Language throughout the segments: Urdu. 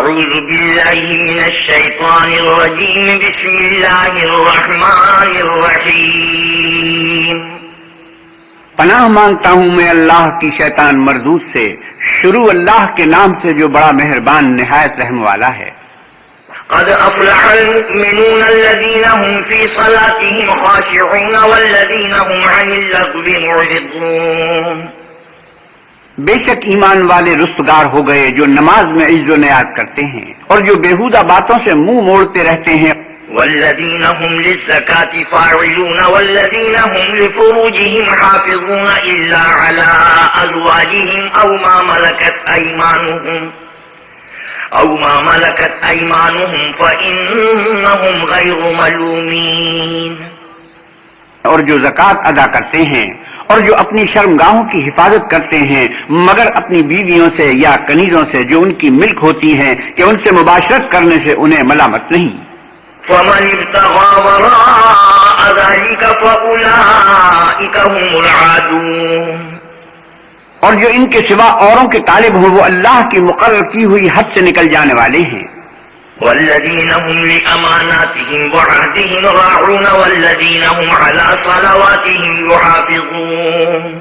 أعوذ بالله من الشيطان الرجيم بسم الله الرحمن الرحيم پناہ مانگتا ہوں میں اللہ کی شیطان مردود سے، شروع اللہ کے نام سے جو بڑا مہربان نہایت رحم والا ہے۔ قد أفلح المؤمنون الذين هم في صلاتهم خاشعون والذين هم عن اللغو معرضون۔ بے شک ایمان والے رستگار ہو گئے جو نماز میں عز و نیاز کرتے ہیں اور جو بیہودہ باتوں سے منہ موڑتے رہتے ہیں۔ والذين هم للزكاة فاعلون والذين هم لفروجهم حافظون إلا على أزواجهم أو ما ملكت أيمانهم فإنهم غير ملومين۔ اور جو زکوٰۃ ادا کرتے ہیں اور جو اپنی شرمگاہوں کی حفاظت کرتے ہیں مگر اپنی بیویوں سے یا کنیزوں سے جو ان کی ملک ہوتی ہیں کہ ان سے مباشرت کرنے سے انہیں ملامت نہیں۔ فمن ابتغى وراء ذلك فأولئك هم العادون۔ اور جو ان کے سوا اوروں کے طالب ہوں وہ اللہ کی مقرر کی ہوئی حد سے نکل جانے والے ہیں۔ والذين هم لأماناتهم وعهدهم راعون والذين هم على صلواتهم يحافظون۔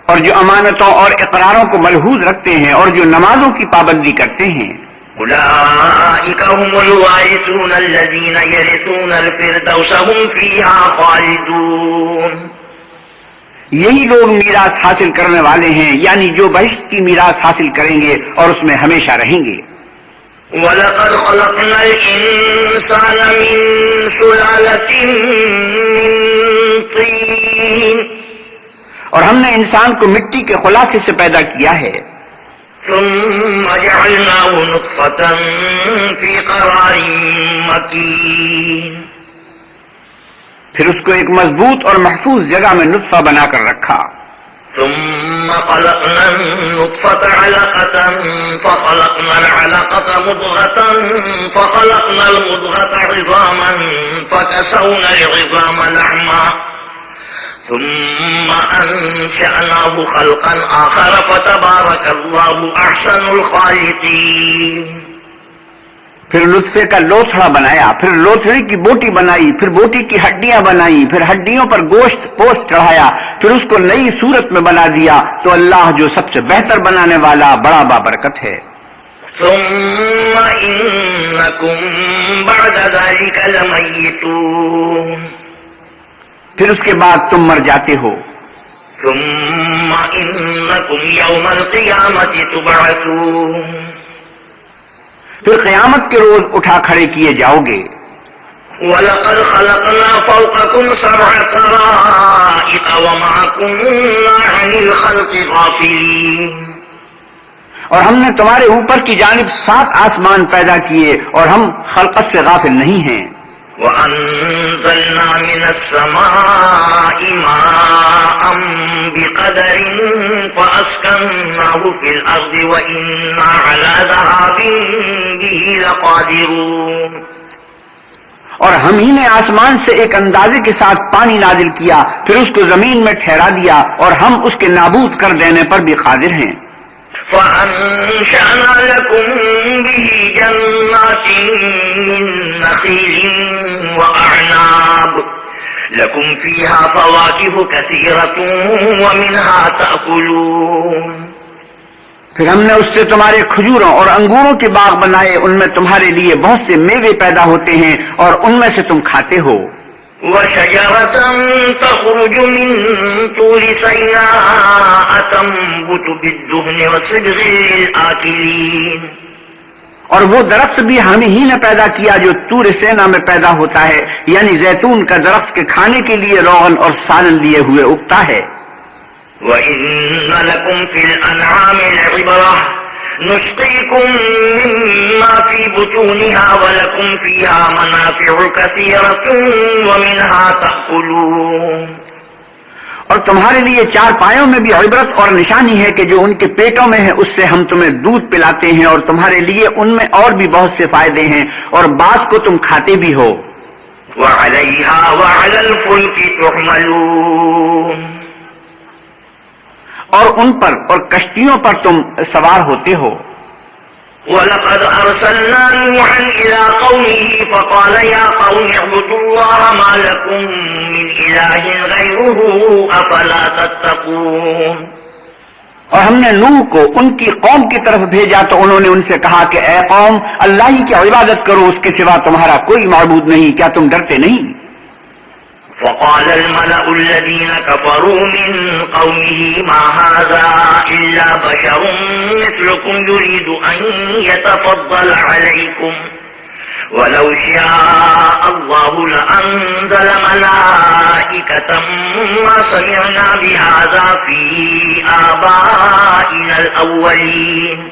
اور جو امانتوں اور اقراروں کو ملحوظ رکھتے ہیں اور جو نمازوں کی پابندی کرتے ہیں۔ أولئك هم الوارثون الذين يرثون الفردوس هم فيها خالدون۔ یہی لوگ میراث حاصل کرنے والے ہیں، یعنی جو بہشت کی میراث حاصل کریں گے اور اس میں ہمیشہ رہیں گے۔ وَلَقَدْ خَلَقْنَا الْإِنسَانَ مِنْ سُلَالَةٍ مِّن طِينٍ۔ اور ہم نے انسان کو مٹی کے خلاصے سے پیدا کیا ہے۔ ثُمَّ جَعَلْنَاهُ نُطْفَةً فِي قَرَارٍ مَّكِينٍ۔ پھر اس کو ایک مضبوط اور محفوظ جگہ میں نطفہ بنا کر رکھا۔ ثم خلقنا النطفة علقة فخلقنا العلقة مضغة فخلقنا المضغة عظاما فكسونا العظام لحما ثم أنشأناه خلقا آخر فتبارك الله أحسن الخالقين۔ پھر نطفے کا لوتھڑا بنایا، پھر لوتھڑے کی بوٹی بنائی، پھر بوٹی کی ہڈیاں بنائی، پھر ہڈیوں پر گوشت پوست چڑھایا، پھر اس کو نئی صورت میں بنا دیا، تو اللہ جو سب سے بہتر بنانے والا بڑا بابرکت ہے۔ ثم إنكم بعد ذلك لميتون۔ پھر اس کے بعد تم مر جاتے ہو۔ ثم إنكم يوم القيامة تبعثون۔ پھر قیامت کے روز اٹھا کھڑے کیے جاؤ گے۔ وَلَقَدْ خَلَقْنَا فَوْقَكُمْ سَبْعَ طَرَائِقَ وَمَا كُنَّا عَنِ الْخَلْقِ غَافِلِينَ۔ اور ہم نے تمہارے اوپر کی جانب 7 آسمان پیدا کیے اور ہم خلقت سے غافل نہیں ہیں۔ وَأَنزَلْنَا مِنَ السَّمَاءِ مَاءً بِقَدَرٍ فَأَسْكَنَّاهُ فِي الْأَرْضِ وَإِنَّا عَلَى ذَهَابٍ بِهِ لَقَادِرُونَ۔ اور ہم ہی نے آسمان سے ایک اندازے کے ساتھ پانی نازل کیا، پھر اس کو زمین میں ٹھہرا دیا اور ہم اس کے نابود کر دینے پر بھی قادر ہیں۔ فَأَنشَأْنَا لَكُم بِهِ جَنَّاتٍ مِّن نَّخِيلٍ وَأَعْنَابٍ لَكُمْ فِيهَا فَوَاكِهُ كَثِيرَةٌ وَمِنْهَا تَأْكُلُونَ۔ پھر ہم نے اس سے تمہارے کھجوروں اور انگوروں کے باغ بنائے، ان میں تمہارے لیے بہت سے میوے پیدا ہوتے ہیں اور ان میں سے تم کھاتے ہو۔ وَشَجَرَةً تَخْرُجُ مِن طُورِ سَيْنَاءَ تَنبُتُ بِالدُّهْنِ وَصِبْغٍ لِّلْآكِلِينَ۔ اور وہ درخت بھی ہم ہی نے پیدا کیا جو طور سینا میں پیدا ہوتا ہے، یعنی زیتون کا درخت کے کھانے کے لیے روغن اور سالن لیے ہوئے اگتا ہے۔ وَإِنَّ لَكُمْ فِي الْأَنْعَامِ لَعِبْرَةً نُسْقِيكُم مِّمَّا فِي بُطُونِهَا وَلَكُمْ فِيهَا مَنَافِعُ كَثِيرَةٌ وَمِنْهَا تَأْكُلُونَ۔ اور تمہارے لیے 4 پایوں میں بھی عبرت اور نشانی ہے کہ جو ان کے پیٹوں میں ہے اس سے ہم تمہیں دودھ پلاتے ہیں، اور تمہارے لیے ان میں اور بھی بہت سے فائدے ہیں، اور بعض کو تم کھاتے بھی ہو۔ وَعَلَيْهَا وَعَلَى الْفُلْكِ تُحْمَلُونَ۔ اور ان پر اور کشتیوں پر تم سوار ہوتے ہو۔ وَلَقَدْ أَرْسَلْنَا نُوحًا إِلَىٰ قَوْمِهِ فَقَالَ يَا قَوْمِ اعْبُدُوا اللَّهَ مَا لَكُم مِّنْ إِلَٰهٍ غَيْرُهُ أَفَلَا تَتَّقُونَ۔ اور ہم نے نوح کو ان کی قوم کی طرف بھیجا تو انہوں نے ان سے کہا کہ اے قوم، اللہ ہی کی عبادت کرو، اس کے سوا تمہارا کوئی معبود نہیں، کیا تم ڈرتے نہیں؟ فقال الملأ الذين كفروا من قومه ما هذا إلا بشر مثلكم يريد أن يتفضل عليكم ولو شاء الله لأنزل ملائكة ما سمعنا بهذا في آبائنا الأولين۔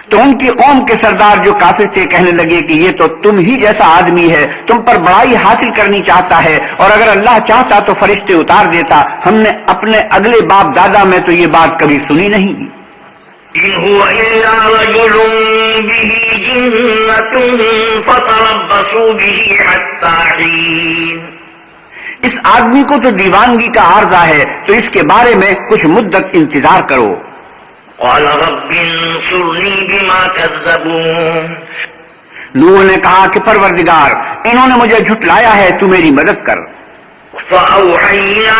تو ان کی قوم کے سردار جو کافر تھے کہنے لگے کہ یہ تو تم ہی جیسا آدمی ہے، تم پر بڑائی حاصل کرنی چاہتا ہے، اور اگر اللہ چاہتا تو فرشتے اتار دیتا، ہم نے اپنے اگلے باپ دادا میں تو یہ بات کبھی سنی نہیں۔ إن هو إلا رجل به جنة فتربصوا به حتى حين۔ اس آدمی کو تو دیوانگی کا عارضہ ہے، تو اس کے بارے میں کچھ مدت انتظار کرو۔ قال رب انصرني بما كذبون۔ نوح نے کہا کہ پروردگار، انہوں نے مجھے جھٹلایا ہے، تو میری مدد کر۔ فأوحينا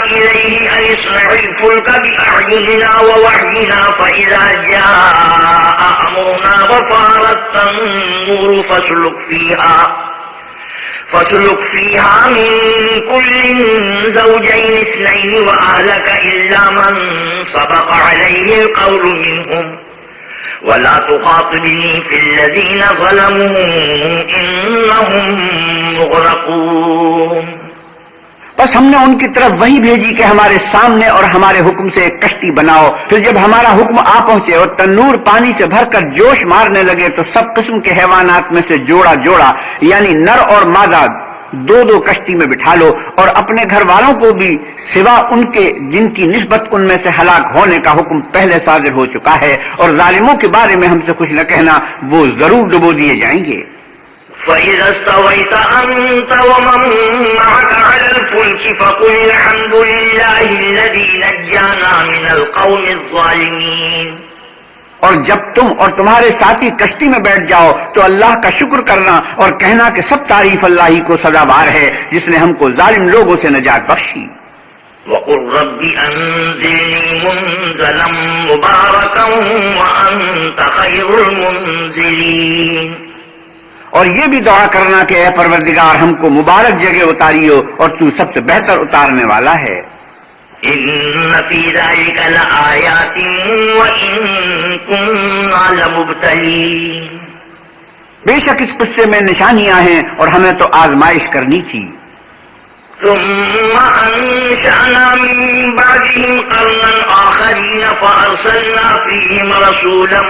إليه أن اصنع الفلك بأعيننا ووحينا فإذا جاء أمرنا وفارت النور فاسلك فيها من كل زوجين اثنين وأهلك إلا من سبق عليه القول منهم ولا تخاطبني في الذين ظلموا إنهم مغرقون۔ بس ہم نے ان کی طرف وہی بھیجی کہ ہمارے سامنے اور ہمارے حکم سے ایک کشتی بناؤ، پھر جب ہمارا حکم آ پہنچے اور تنور پانی سے بھر کر جوش مارنے لگے تو سب قسم کے حیوانات میں سے جوڑا جوڑا یعنی نر اور مادہ دو دو کشتی میں بٹھا لو، اور اپنے گھر والوں کو بھی سوا ان کے جن کی نسبت ان میں سے ہلاک ہونے کا حکم پہلے صادر ہو چکا ہے، اور ظالموں کے بارے میں ہم سے کچھ نہ کہنا، وہ ضرور ڈبو دیے جائیں گے۔ فَإِذَا اسْتَوَيْتَ أَنْتَ وَمَن مَّعَكَ عَلَى الْفُلْكِ فَقُلِ الْحَمْدُ لِلَّهِ الَّذِي نَجَّانَا مِنَ الْقَوْمِ الظَّالِمِينَ۔ اور جب تم اور تمہارے ساتھی کشتی میں بیٹھ جاؤ تو اللہ کا شکر کرنا اور کہنا کہ سب تعریف اللہ ہی کو سزاوار ہے جس نے ہم کو ظالم لوگوں سے نجات بخشی۔ وَقُلْ رَبِّ أَنزِلْنِي مُنزَلًا مُبَارَكًا وَأَنْتَ خَيْرُ الْمُنزِلِينَ۔ اور یہ بھی دعا کرنا کہ اے پروردگار ہم کو مبارک جگہ اتاریو اور تو سب سے بہتر اتارنے والا ہے۔ إِنَّ فِي ذَلِكَ لَآيَاتٍ وَإِن كُنَّا لَمُبْتَلِينَ۔ بے شک اس قصے میں نشانیاں ہیں اور ہمیں تو آزمائش کرنی تھی۔ ثم أنشأنا من بعدهم قرنا آخرين فأرسلنا فيهم رسولا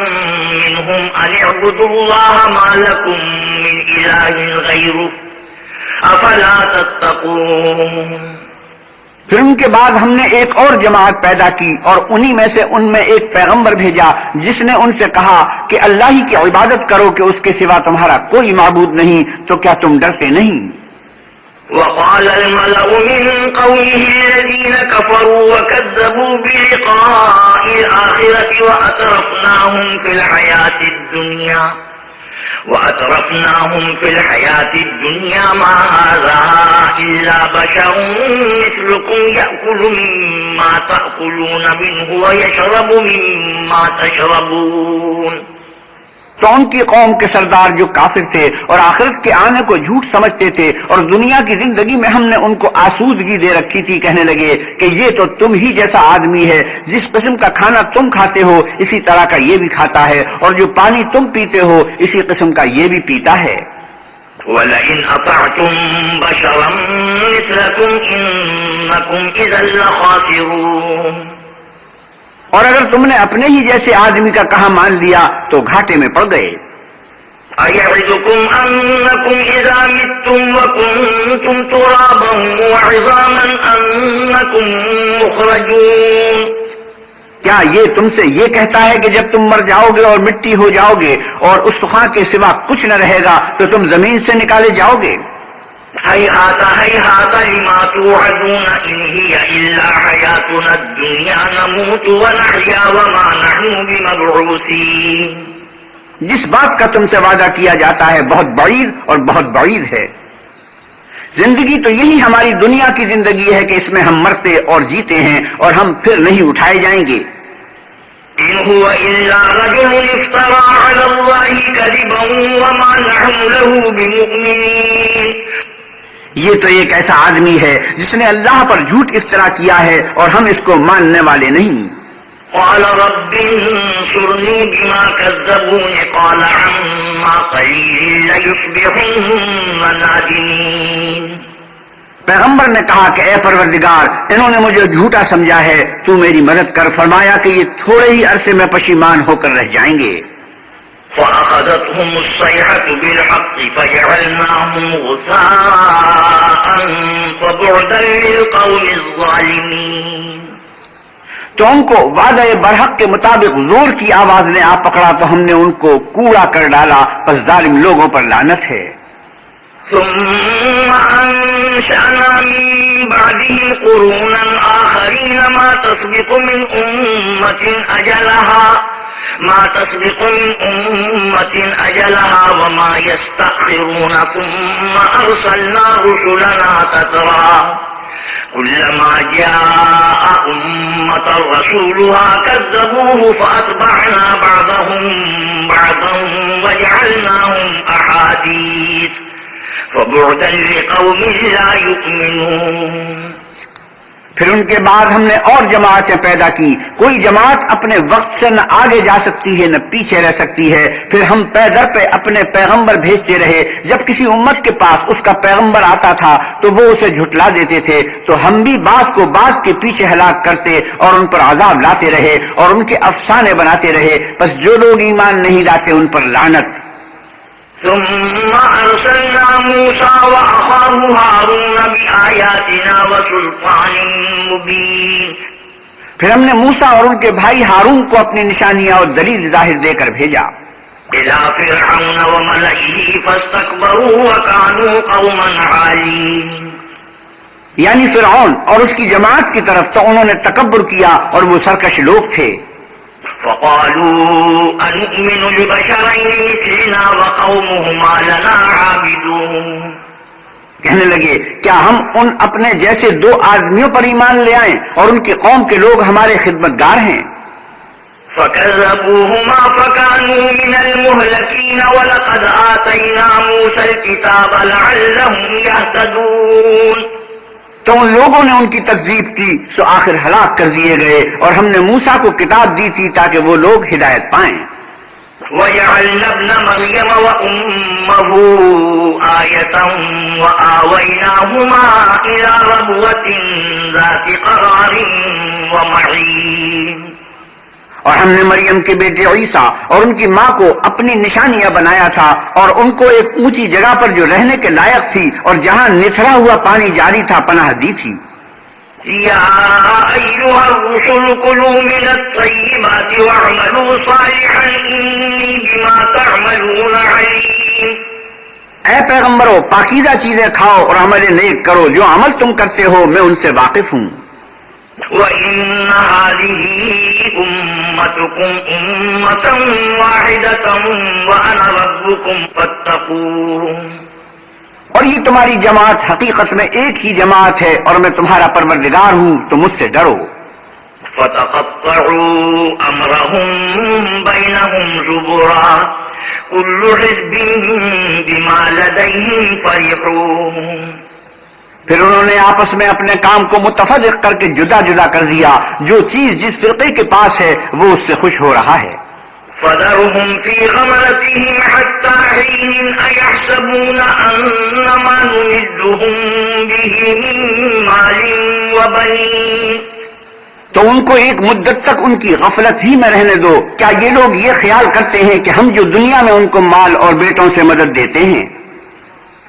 منهم أن اعبدوا الله ما لكم من إله غيره أفلا تتقون۔ پھر ان کے بعد ہم نے ایک اور جماعت پیدا کی اور انہی میں سے ان میں ایک پیغمبر بھیجا جس نے ان سے کہا کہ اللہ ہی کی عبادت کرو کہ اس کے سوا تمہارا کوئی معبود نہیں، تو کیا تم ڈرتے نہیں؟ وقال الملأ من قومه الذين كفروا وكذبوا بلقاء الآخرة وأترفناهم في الحياة الدنيا ما هذا إلا بشر مثلكم يأكل مما تأكلون منه ويشرب مما تشربون۔ تو ان کی قوم کے سردار جو کافر تھے اور آخرت کے آنے کو جھوٹ سمجھتے تھے اور دنیا کی زندگی میں ہم نے ان کو آسودگی دے رکھی تھی، کہنے لگے کہ یہ تو تم ہی جیسا آدمی ہے، جس قسم کا کھانا تم کھاتے ہو اسی طرح کا یہ بھی کھاتا ہے، اور جو پانی تم پیتے ہو اسی قسم کا یہ بھی پیتا ہے۔ وَلَئِنْ أَطَعْتُمْ بَشَرًا مِثْلَكُمْ إِنَّكُمْ إِذًا لَخَاسِرُونَ۔ اور اگر تم نے اپنے ہی جیسے آدمی کا کہا مان لیا تو گھاٹے میں پڑ گئے۔ أَيَعِدُكُمْ أَنَّكُمْ إِذَا مِتُّمْ وَكُنْتُمْ تُرَابًا وَعِظَامًا أَنَّكُمْ مُخْرَجُونَ۔ کیا یہ تم سے یہ کہتا ہے کہ جب تم مر جاؤ گے اور مٹی ہو جاؤ گے اور اس خاک کے سوا کچھ نہ رہے گا تو تم زمین سے نکالے جاؤ گے؟ هيهات هيهات لما توعدون إن هي إلا حياتنا الدنيا نموت ونحيا وما نحن بمبعوثين۔ جس بات کا تم سے وعدہ کیا جاتا ہے بہت بعید اور بہت بعید ہے۔ زندگی تو یہی ہماری دنیا کی زندگی ہے کہ اس میں ہم مرتے اور جیتے ہیں اور ہم پھر نہیں اٹھائے جائیں گے۔ إن هو إلا رجل افترى على الله كذبا وما نحن له بمؤمنين۔ یہ تو ایک ایسا آدمی ہے جس نے اللہ پر جھوٹ افترا کیا ہے اور ہم اس کو ماننے والے نہیں۔ قال رب انصرني بما كذبون قال عما قليل ليصبحن نادمين۔ پیغمبر نے کہا کہ اے پروردگار انہوں نے مجھے جھوٹا سمجھا ہے، تو میری مدد کر۔ فرمایا کہ یہ تھوڑے ہی عرصے میں پشیمان ہو کر رہ جائیں گے۔ فأخذتهم الصيحة بالحق فجعلناهم غثاء فبعدا للقوم الظالمين۔ تو ان کو وعدہ برحق کے مطابق زور کی آواز نے آ پکڑا تو ہم نے ان کو کوڑا کر ڈالا، پس ظالم لوگوں پر لعنت ہے۔ ثم أنشأنا من بعدهم قرونا آخرين ما تسبق من أمة أجلها وما يستأخرون ثم أرسلنا رسلنا تترى كلما جاء أمة رسولها كذبوه فأتبعنا بعضهم بعضا وجعلناهم أحاديث فبعدا لقوم لا يؤمنون۔ پھر ان کے بعد ہم نے اور جماعتیں پیدا کی، کوئی جماعت اپنے وقت سے نہ آگے جا سکتی ہے نہ پیچھے رہ سکتی ہے۔ پھر ہم پے در پہ اپنے پیغمبر بھیجتے رہے، جب کسی امت کے پاس اس کا پیغمبر آتا تھا تو وہ اسے جھٹلا دیتے تھے، تو ہم بھی بعض کو بعض کے پیچھے ہلاک کرتے اور ان پر عذاب لاتے رہے اور ان کے افسانے بناتے رہے، پس جو لوگ ایمان نہیں لاتے ان پر لعنت۔ ثم أرسلنا موسى وأخاه هارون بآياتنا وسلطان مبين۔ پھر ہم نے موسیٰ اور ان کے بھائی ہارون کو اپنی نشانیاں اور دلیل ظاہر دے کر بھیجا۔ إلى فرعون وملئه فاستكبروا وكانوا قوما عالين۔ یعنی فرعون اور اس کی جماعت کی طرف تو انہوں نے تکبر کیا اور وہ سرکش لوگ تھے۔ فقالوا أنؤمن لبشرين مثلنا وقومهما لنا عابدون۔ کہنے لگے کیا ہم ان اپنے جیسے دو آدمیوں پر ایمان لے آئیں اور ان کی قوم کے لوگ ہمارے خدمتگار ہیں؟ فكذبوهما فكانوا من المهلكين ولقد آتينا موسى الكتاب لعلهم يهتدون۔ تو ان لوگوں نے ان کی تکذیب کی سو آخر ہلاک کر دیے گئے، اور ہم نے موسیٰ کو کتاب دی تھی تاکہ وہ لوگ ہدایت پائیں۔ وجعلنا ابن مريم وأمه آية وآويناهما إلى ربوة ذات قرار ومعين۔ اور ہم نے مریم کے بیٹے عیسیٰ اور ان کی ماں کو اپنی نشانیاں بنایا تھا اور ان کو ایک اونچی جگہ پر جو رہنے کے لائق تھی اور جہاں نتھرا ہوا پانی جاری تھا پناہ دی تھی۔ یا ایھا الرسل کلوا من الطیبات واعملوا صالحا انی بما تعملون علیم۔ اے پیغمبرو پاکیزہ چیزیں کھاؤ اور عمل نیک کرو، جو عمل تم کرتے ہو میں ان سے واقف ہوں۔ وَإِنَّ هَٰذِهِ أُمَّتُكُمْ أُمَّةً وَاحِدَةً وَأَنَا رَبُّكُمْ فَاتَّقُونِ۔ اور یہ تمہاری جماعت حقیقت میں ایک ہی جماعت ہے اور میں تمہارا پروردگار ہوں، تو مجھ سے ڈرو۔ فَتَقَطَّعُوا أَمْرَهُم بَيْنَهُمْ زُبُرًا كُلُّ حِزْبٍ بِمَا لَدَيْهِمْ فَرِحُونَ۔ پھر انہوں نے آپس میں اپنے کام کو متفرق کر کے جدا جدا کر دیا، جو چیز جس فرقے کے پاس ہے وہ اس سے خوش ہو رہا ہے۔ فَذَرْهُمْ فِي غَمْرَتِهِمْ حَتَّىٰ حِينٍ أَيَحْسَبُونَ أَنَّمَا نُمِدُّهُم بِهِ مِن مَّالٍ وَبَنِينَ۔ تو ان کو ایک مدت تک ان کی غفلت ہی میں رہنے دو۔ کیا یہ لوگ یہ خیال کرتے ہیں کہ ہم جو دنیا میں ان کو مال اور بیٹوں سے مدد دیتے ہیں؟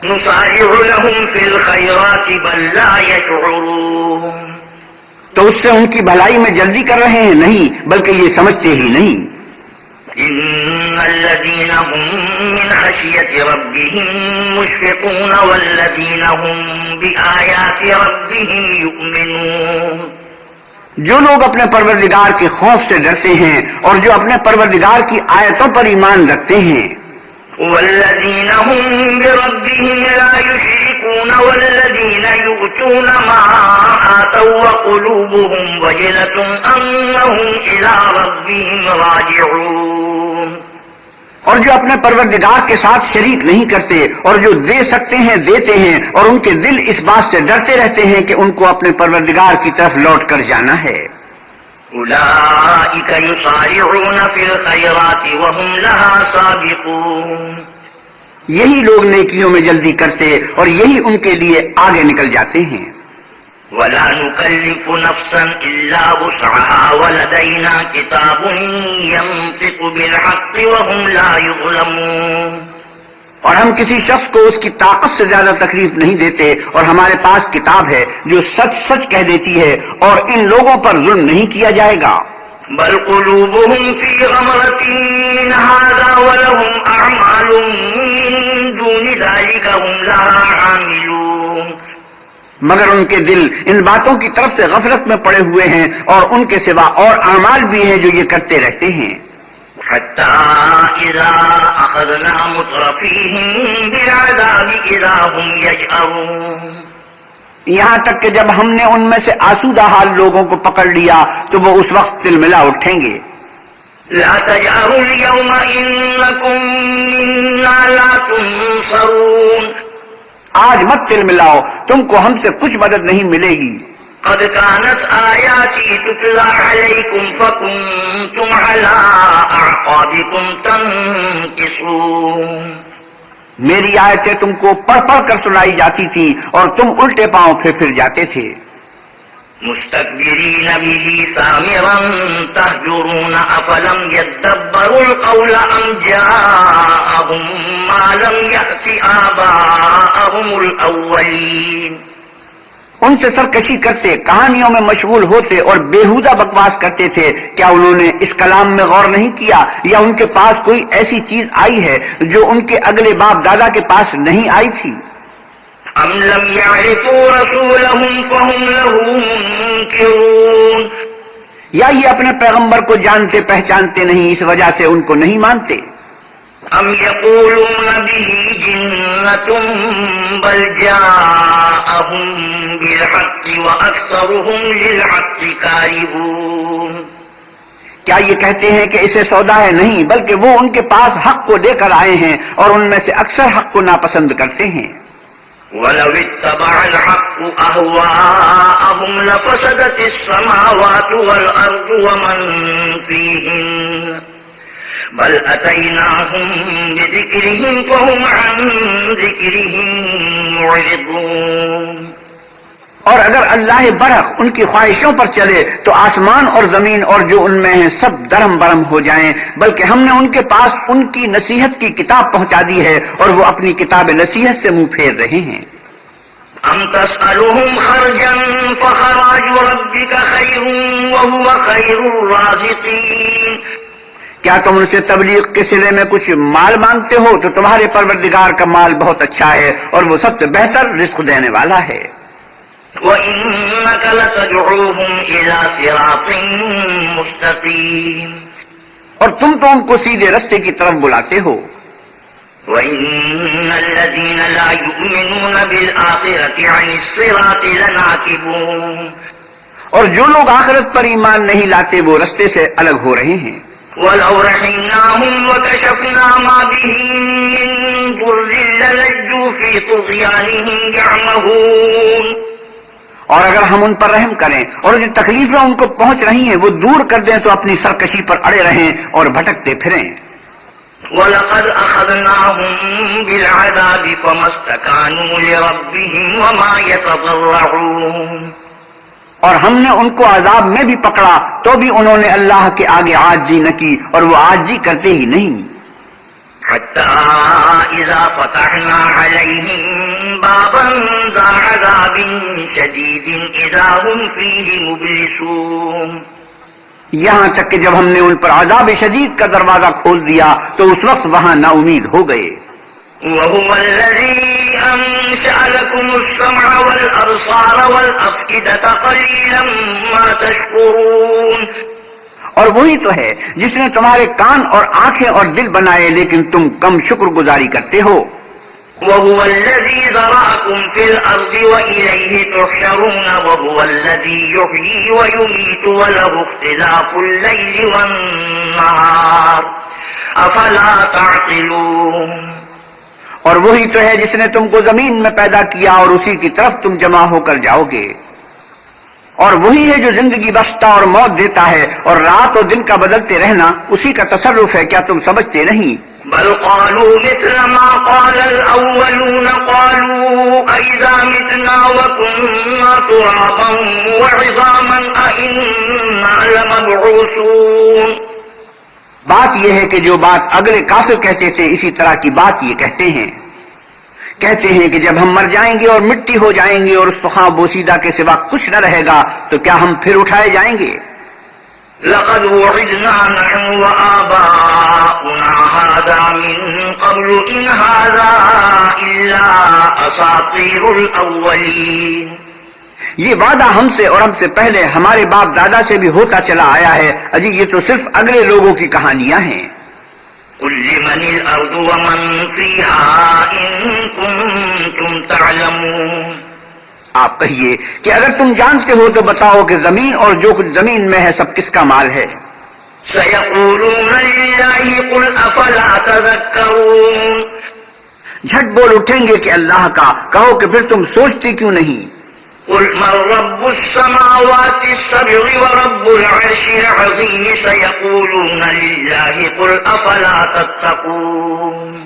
نُسَارِعُ لَهُمْ فِي الْخَيْرَاتِ بَل لَّا يَشْعُرُونَ۔ تو اس سے ان کی بھلائی میں جلدی کر رہے ہیں؟ نہیں، بلکہ یہ سمجھتے ہی نہیں۔ إِنَّ الَّذِينَ هُم مِّنْ خَشْيَةِ رَبِّهِم مُّشْفِقُونَ وَالَّذِينَ هُم بِآيَاتِ رَبِّهِمْ يُؤْمِنُونَ۔ جو لوگ اپنے پروردگار کے خوف سے ڈرتے ہیں اور جو اپنے پروردگار کی آیتوں پر ایمان رکھتے ہیں، والذین هم بربهم لا يشركون والذین یؤتون ما آتوا وقلوبهم وجلة أنهم إلى ربهم راجعون، اور جو اپنے پروردگار کے ساتھ شریک نہیں کرتے اور جو دے سکتے ہیں دیتے ہیں، اور ان کے دل اس بات سے ڈرتے رہتے ہیں کہ ان کو اپنے پروردگار کی طرف لوٹ کر جانا ہے۔ اولئک یسارعون فی الخیرات وهم لها سابقون، یہی لوگ نیکیوں میں جلدی کرتے اور یہی ان کے لیے آگے نکل جاتے ہیں۔ ولا نکلف نفسا الا وسعها ولدینا کتاب ينطق بالحق وهم لا يظلمون، اور ہم کسی شخص کو اس کی طاقت سے زیادہ تکلیف نہیں دیتے، اور ہمارے پاس کتاب ہے جو سچ سچ کہہ دیتی ہے، اور ان لوگوں پر ظلم نہیں کیا جائے گا۔ بل قلوبهم في غمرة من هذا ولهم أعمال من دون ذلك هم لها عاملون، مگر ان کے دل ان باتوں کی طرف سے غفلت میں پڑے ہوئے ہیں، اور ان کے سوا اور اعمال بھی ہیں جو یہ کرتے رہتے ہیں۔ حتى إذا أخذنا مترفيهم بالعذاب إذا هم يجأرون، یہاں تک کہ جب ہم نے ان میں سے آسودہ حال لوگوں کو پکڑ لیا تو وہ اس وقت تلملا اٹھیں گے۔ لا تجأروا اليوم إنكم منا لا تنصرون، آج مت تلملاؤ، تم کو ہم سے کچھ مدد نہیں ملے گی۔ قد كانت آياتي تتلى عليكم فكنتم على أعقابكم تنكصون، میری آیتیں تم کو پڑھ پڑھ کر سنائی جاتی تھی اور تم الٹے پاؤں پھر جاتے تھے۔ مستكبرين به سامرا تهجرون أفلم يدبروا القول أم جاءهم ما لم يأت آباءهم الأولين، ان سے سرکشی کرتے، کہانیوں میں مشغول ہوتے اور بیہودہ بکواس کرتے تھے۔ کیا انہوں نے اس کلام میں غور نہیں کیا، یا ان کے پاس کوئی ایسی چیز آئی ہے جو ان کے اگلے باپ دادا کے پاس نہیں آئی تھی؟ أم لم يعرفوا رسولهم فهم له منكرون، یا یہ اپنے پیغمبر کو جانتے پہچانتے نہیں، اس وجہ سے ان کو نہیں مانتے؟ أم يقولون به جنة بل جاءهم بالحق وأكثرهم للحق كارهون، کیا یہ کہتے ہیں کہ اسے سودا ہے؟ نہیں، بلکہ وہ ان کے پاس حق کو لے کر آئے ہیں اور ان میں سے اکثر حق کو ناپسند کرتے ہیں۔ ولو اتبع الحق أهواءهم لفسدت السماوات والأرض ومن فيهن، بل أتيناهم بذكرهم فهم عن ذكرهم معرضون، اور اگر اللہ برحق ان کی خواہشوں پر چلے تو آسمان اور زمین اور جو ان میں ہیں سب درہم برہم ہو جائیں، بلکہ ہم نے ان کے پاس ان کی نصیحت کی کتاب پہنچا دی ہے اور وہ اپنی کتاب نصیحت سے منہ پھیر رہے ہیں۔ أم تسألهم خرجا فخراج ربك خير وهو خير الرازقين، کیا تم ان سے تبلیغ کے صلے میں کچھ مال مانگتے ہو تو تمہارے پروردگار کا مال بہت اچھا ہے اور وہ سب سے بہتر رزق دینے والا ہے۔ وَإِنَّكَ لَتَدْعُوهُمْ إِلَى صِرَاطٍ مُسْتَقِيمٍ، اور تم تو ان کو سیدھے رستے کی طرف بلاتے ہو۔ وَإِنَّ الَّذِينَ لَا يُؤْمِنُونَ بِالْآخِرَةِ عَنِ الصِّرَاطِ لَنَاكِبُونَ، اور جو لوگ آخرت پر ایمان نہیں لاتے وہ رستے سے الگ ہو رہے ہیں۔ وَلَوْ رَحِمْنَاهُمْ وَكَشَفْنَا مَا بِهِم مِّن ضُرٍّ لَّلَجُّوا فِي طُغْيَانِهِمْ يَعْمَهُونَ، اور اگر ہم ان پر رحم کریں اور جو تکلیفیں ان کو پہنچ رہی ہیں وہ دور کر دیں تو اپنی سرکشی پر اڑے رہیں اور بھٹکتے پھریں۔ وَلَقَدْ أَخَذْنَاهُمْ بِالْعَذَابِ فَمَا اسْتَكَانُوا لِرَبِّهِمْ وَمَا يَتَضَرَّعُونَ، اور ہم نے ان کو عذاب میں بھی پکڑا تو بھی انہوں نے اللہ کے آگے عاجزی نہ کی اور وہ عاجزی کرتے ہی نہیں۔ حَتَّى إِذَا فَتَحْنَا عَلَيْهِمْ بَابًا ذَا عَذَابٍ شَدِيدٍ إِذَا هُمْ فِيهِ مُبْلِسُونَ، یہاں تک کہ جب ہم نے ان پر عذاب شدید کا دروازہ کھول دیا تو اس وقت وہاں نا امید ہو گئے۔ وهو الذي أنشأ لكم السمع والأبصار والأفئدة قليلا ما تشكرون. اور وہی تو ہے جس نے تمہارے کان اور آنکھیں اور دل بنائے لیکن تم کم شکر گزاری کرتے ہو. وهو الذي ذرأكم في الأرض وإليه تحشرون. وهو الذي يحيي ويميت وله اختلاف الليل والنهار أفلا تعقلون. اور وہی تو ہے جس نے تم کو زمین میں پیدا کیا اور اسی کی طرف تم جمع ہو کر جاؤ گے. اور وہی ہے جو زندگی بخشتا اور موت دیتا ہے اور رات اور دن کا بدلتے رہنا اسی کا تصرف ہے. کیا تم سمجھتے نہیں؟ بل قالوا مثل ما قال الأولون. قالوا أئذا متنا وكنا ترابا وعظاما أئنا لمبعوثون. بات یہ ہے کہ جو بات اگلے کافر کہتے تھے اسی طرح کی بات یہ کہتے ہیں کہ جب ہم مر جائیں گے اور مٹی ہو جائیں گے اور استخوان بوسیدہ کے سوا کچھ نہ رہے گا تو کیا ہم پھر اٹھائے جائیں گے؟ لقد وعدنا نحن وآباؤنا هذا من قبل إن هذا إلا أساطير الأولين. یہ وعدہ ہم سے اور ہم سے پہلے ہمارے باپ دادا سے بھی ہوتا چلا آیا ہے. اجی یہ تو صرف اگلے لوگوں کی کہانیاں ہیں. قل لمن الأرض ومن فيها إن كنتم تعلمون. آپ کہیے کہ اگر تم جانتے ہو تو بتاؤ کہ زمین اور جو کچھ زمین میں ہے سب کس کا مال ہے؟ سيقولون لله قل أفلا تذكرون. جھٹ بول اٹھیں گے کہ اللہ کا. کہو کہ پھر تم سوچتے کیوں نہیں؟ قل من رب السماوات السبع ورب العرش العظيم سيقولون لله قل أفلا تتقون.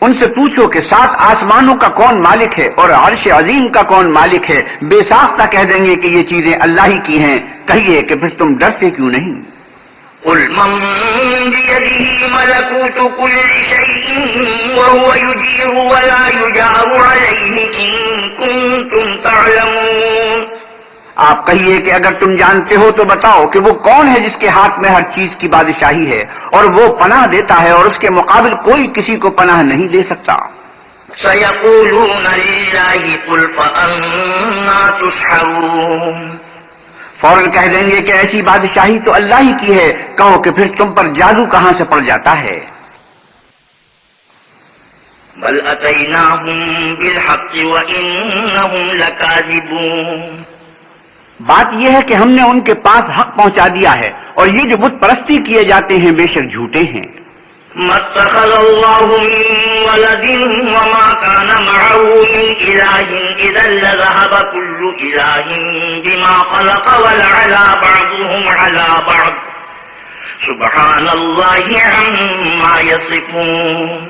ان سے پوچھو کہ 7 آسمانوں کا کون مالک ہے اور عرش عظیم کا کون مالک ہے. بے ساختہ کہہ دیں گے کہ یہ چیزیں اللہ ہی کی ہیں. کہیے کہ پھر تم ڈرتے کیوں نہیں؟ قل من بيده ملكوت كل شيء وهو يجير ولا يجار عليه إن كنتم تعلمون. آپ کہیے کہ اگر تم جانتے ہو تو بتاؤ کہ وہ کون ہے جس کے ہاتھ میں ہر چیز کی بادشاہی ہے اور وہ پناہ دیتا ہے اور اس کے مقابل کوئی کسی کو پناہ نہیں دے سکتا. سيقولون لله قل فأنا تسحرون. فوراً کہہ دیں گے کہ ایسی بادشاہی تو اللہ ہی کی ہے. کہو کہ پھر تم پر جادو کہاں سے پڑ جاتا ہے؟ بل أتيناهم بالحق وإنهم لكاذبون. بات یہ ہے کہ ہم نے ان کے پاس حق پہنچا دیا ہے اور یہ جو بت پرستی کیے جاتے ہیں بے شک جھوٹے ہیں. ما اتخذ الله من ولد وما كان معه من إله إذا لذهب كل إله بما خلق ولعلى بعضهم على بعض سبحان الله عما يصفون.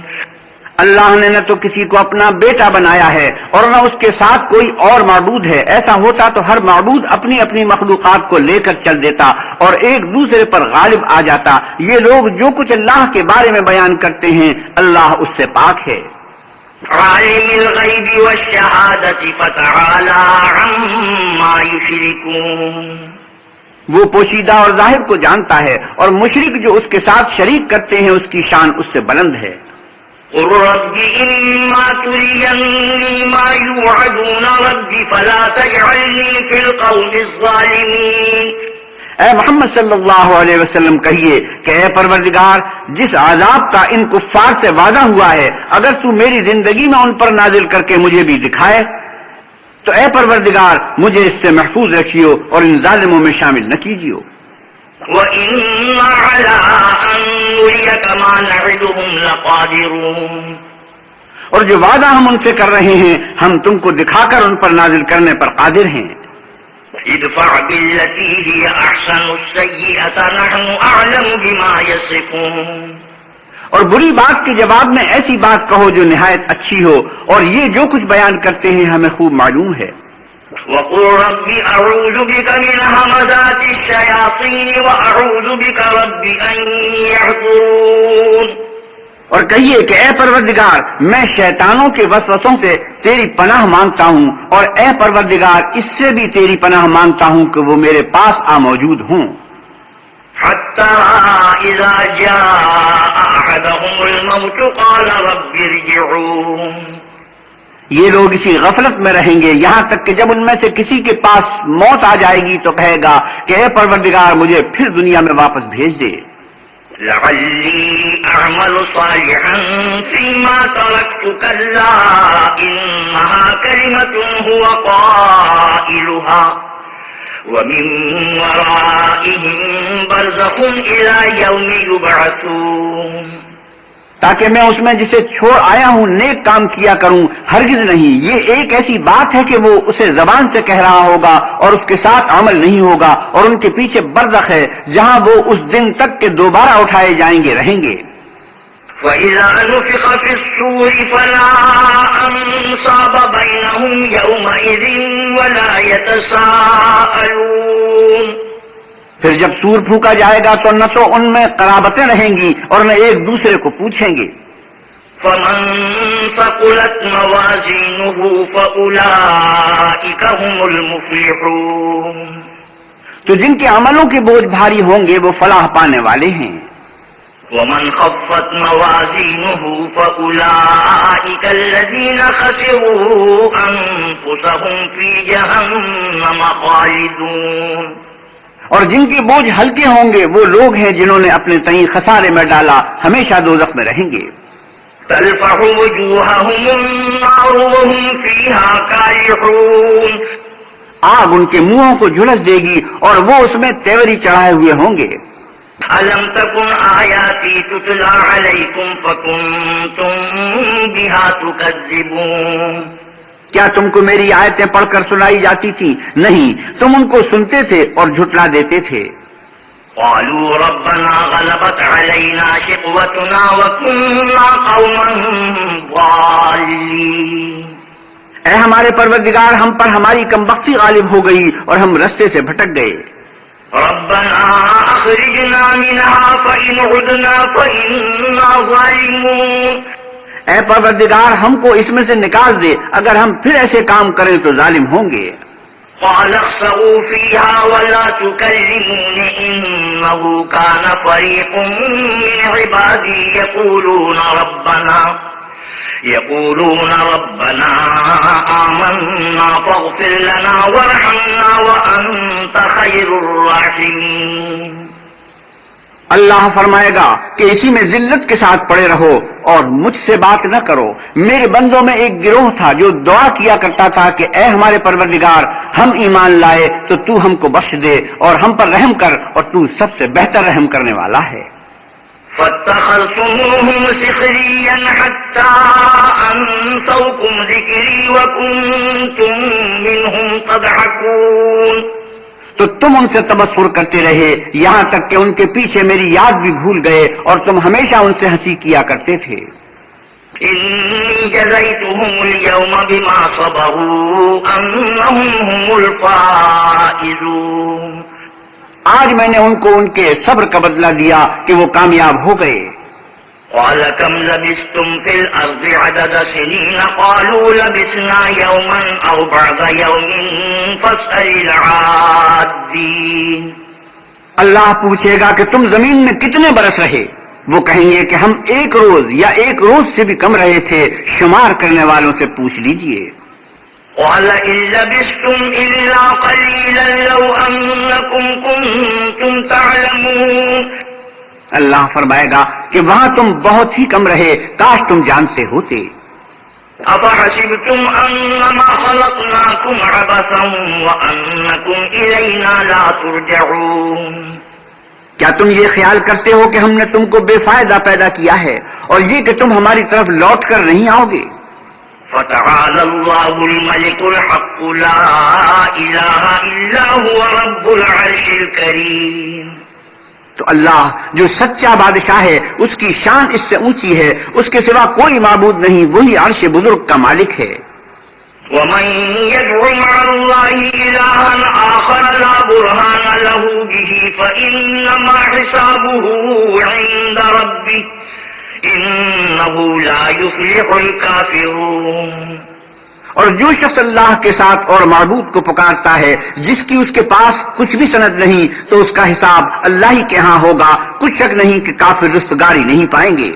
اللہ نے نہ تو کسی کو اپنا بیٹا بنایا ہے اور نہ اس کے ساتھ کوئی اور معبود ہے. ایسا ہوتا تو ہر معبود اپنی اپنی مخلوقات کو لے کر چل دیتا اور ایک دوسرے پر غالب آ جاتا. یہ لوگ جو کچھ اللہ کے بارے میں بیان کرتے ہیں اللہ اس سے پاک ہے. عالم الغیب والشہادة فتعالی عما يشركون. وہ پوشیدہ اور ظاہر کو جانتا ہے اور مشرک جو اس کے ساتھ شریک کرتے ہیں اس کی شان اس سے بلند ہے. قل رب إما تريني ما يوعدون رب فلا تجعلني في القوم الظالمين. اے محمد صلی اللہ علیہ وسلم کہیے کہ اے پروردگار جس عذاب کا ان کفار سے وعدہ ہوا ہے اگر تو میری زندگی میں ان پر نازل کر کے مجھے بھی دکھائے تو اے پروردگار مجھے اس سے محفوظ رکھیو اور ان ظالموں میں شامل نہ کیجیو. وَإِنَّ عَلَىٰ أَن نُّرِيَكَ مَا نَعِدُهُمْ لَقَادِرُونَ. اور جو وعدہ ہم ان سے کر رہے ہیں ہم تم کو دکھا کر ان پر نازل کرنے پر قادر ہیں. ادفع بالتي هي أحسن السيئة نحن أعلم بما يصفون. اور بری بات کے جواب میں ایسی بات کہو جو نہایت اچھی ہو اور یہ جو کچھ بیان کرتے ہیں ہمیں خوب معلوم ہے. وقل رب أعوذ بك من همزات الشياطين وأعوذ بك رب أن يحضرون. اور کہیے کہ اے پروردگار میں شیطانوں کے وسوسوں سے تیری پناہ مانگتا ہوں اور اے پروردگار اس سے بھی تیری پناہ مانگتا ہوں کہ وہ میرے پاس موجود ہوں. حتى إذا جاء أحدهم الموت قال رب ارجعون. یہ لوگ اسی غفلت میں رہیں گے یہاں تک کہ جب ان میں سے کسی کے پاس موت آ جائے گی تو کہے گا کہ اے پروردگار مجھے پھر دنیا میں واپس بھیج دے، لعلی اعمل صالحا فيما تركت كلا إنها كلمة هو قائلها ومن ورائهم برزخ إلى يوم يبعثون. تاکہ میں اس میں جسے چھوڑ آیا ہوں نیک کام کیا کروں. ہرگز نہیں، یہ ایک ایسی بات ہے کہ وہ اسے زبان سے کہہ رہا ہوگا اور اس کے ساتھ عمل نہیں ہوگا، اور ان کے پیچھے برزخ ہے جہاں وہ اس دن تک کہ دوبارہ اٹھائے جائیں گے رہیں گے. فَإِذَا نُفِخَ فِي الصُّورِ فَلَا أَنصَابَ بَيْنَهُمْ يَوْمَئِذٍ وَلَا يَتَسَاءَلُونَ. پھر جب سور پھونکا جائے گا تو نہ تو ان میں قرابتیں رہیں گی اور نہ ایک دوسرے کو پوچھیں گے. فَمَن ثَقُلَتْ مَوَازِينُهُ فَأُولَئِكَ هُمُ الْمُفْلِحُونَ. تو جن کے عملوں کے بوجھ بھاری ہوں گے وہ فلاح پانے والے ہیں. وَمَنْ خَفَّتْ مَوَازِينُهُ فَأُولَئِكَ الَّذِينَ خَسِرُوا أَنفُسَهُمْ فِي جَهَنَّمَ خَالِدُونَ. اور جن کے بوجھ ہلکے ہوں گے وہ لوگ ہیں جنہوں نے اپنے تئیں خسارے میں ڈالا، ہمیشہ دوزخ میں رہیں گے. تَلْفَحُ وُجُوهَهُمُ النَّارُ وَهُمْ فِيهَا كَالِحُونَ. آگ ان کے منہوں کو جھلس دے گی اور وہ اس میں تیوری چڑھائے ہوئے ہوں گے. أَلَمْ تَكُنْ آيَاتِي تُتْلَى عَلَيْكُمْ فَكُنْتُمْ بِهَا تُكَذِّبُونَ. کیا تم کو میری آیتیں پڑھ کر سنائی جاتی تھی؟ نہیں، تم ان کو سنتے تھے اور جھٹلا دیتے تھے. قالوا ربنا غلبت علينا شقوتنا وكنا قوما ضالين. اے ہمارے پروردگار ہم پر ہماری کمبختی غالب ہو گئی اور ہم رستے سے بھٹک گئے. ربنا اخرجنا منها فإن عدنا فإنا ظالمون. اے پروردگار ہم کو اس میں سے نکال دے، اگر ہم پھر ایسے کام کریں تو ظالم ہوں گے. قال اخسئوا فيها ولا تكلمون إنه كان فريق من عبادي يقولون ربنا آمنا فاغفر لنا وارحمنا وأنت خير الراحمين. اللہ فرمائے گا کہ اسی میں ذلت کے ساتھ پڑے رہو اور مجھ سے بات نہ کرو. میرے بندوں میں ایک گروہ تھا جو دعا کیا کرتا تھا کہ اے ہمارے پروردگار ہم ایمان لائے تو تو ہم کو بخش دے اور ہم پر رحم کر، اور تو سب سے بہتر رحم کرنے والا ہے. فاتخذتموهم سخريا حتى أنسوكم ذكري وكنتم منهم تضحكون. تو تم ان سے تبصر کرتے رہے یہاں تک کہ ان کے پیچھے میری یاد بھی بھول گئے اور تم ہمیشہ ان سے ہنسی کیا کرتے تھے. إني جزيتهم اليوم بما صبروا أنهم هم الفائزون. آج میں نے ان کو ان کے صبر کا بدلہ دیا کہ وہ کامیاب ہو گئے. قال كم لبثتم في الأرض عدد سنين قالوا لبثنا يوما أو بعض يوم فاسأل العادين. اللہ پوچھے گا کہ تم زمین میں کتنے برس رہے؟ وہ کہیں گے کہ ہم ایک روز یا ایک روز سے بھی کم رہے تھے، شمار کرنے والوں سے پوچھ لیجئے. قال إن لبثتم إلا قليلا لو أنكم كنتم تعلمون. اللہ فرمائے گا کہ وہاں تم بہت ہی کم رہے، کاش تم جانتے ہوتے. أفحسبتم أنما خلقناكم عبثا وأنكم إلينا لا ترجعون. کیا تم یہ خیال کرتے ہو کہ ہم نے تم کو بے فائدہ پیدا کیا ہے اور یہ کہ تم ہماری طرف لوٹ کر نہیں آؤ گے؟ فتعالى الله الملك الحق لا إله إلا هو رب العرش الكريم. تو اللہ جو سچا بادشاہ ہے اس کی شان اس سے اونچی ہے، اس کے سوا کوئی معبود نہیں، وہی عرش بزرگ کا مالک ہے. ومن يدع مع الله إلها آخر لا برهان له به فإنما حسابه عند ربه إنه لا يفلح الكافرون. اور جو شخص اللہ کے ساتھ اور معبود کو پکارتا ہے جس کی اس کے پاس کچھ بھی سند نہیں تو اس کا حساب اللہ ہی کے ہاں ہوگا، کچھ شک نہیں کہ کافر رستگاری نہیں پائیں گے.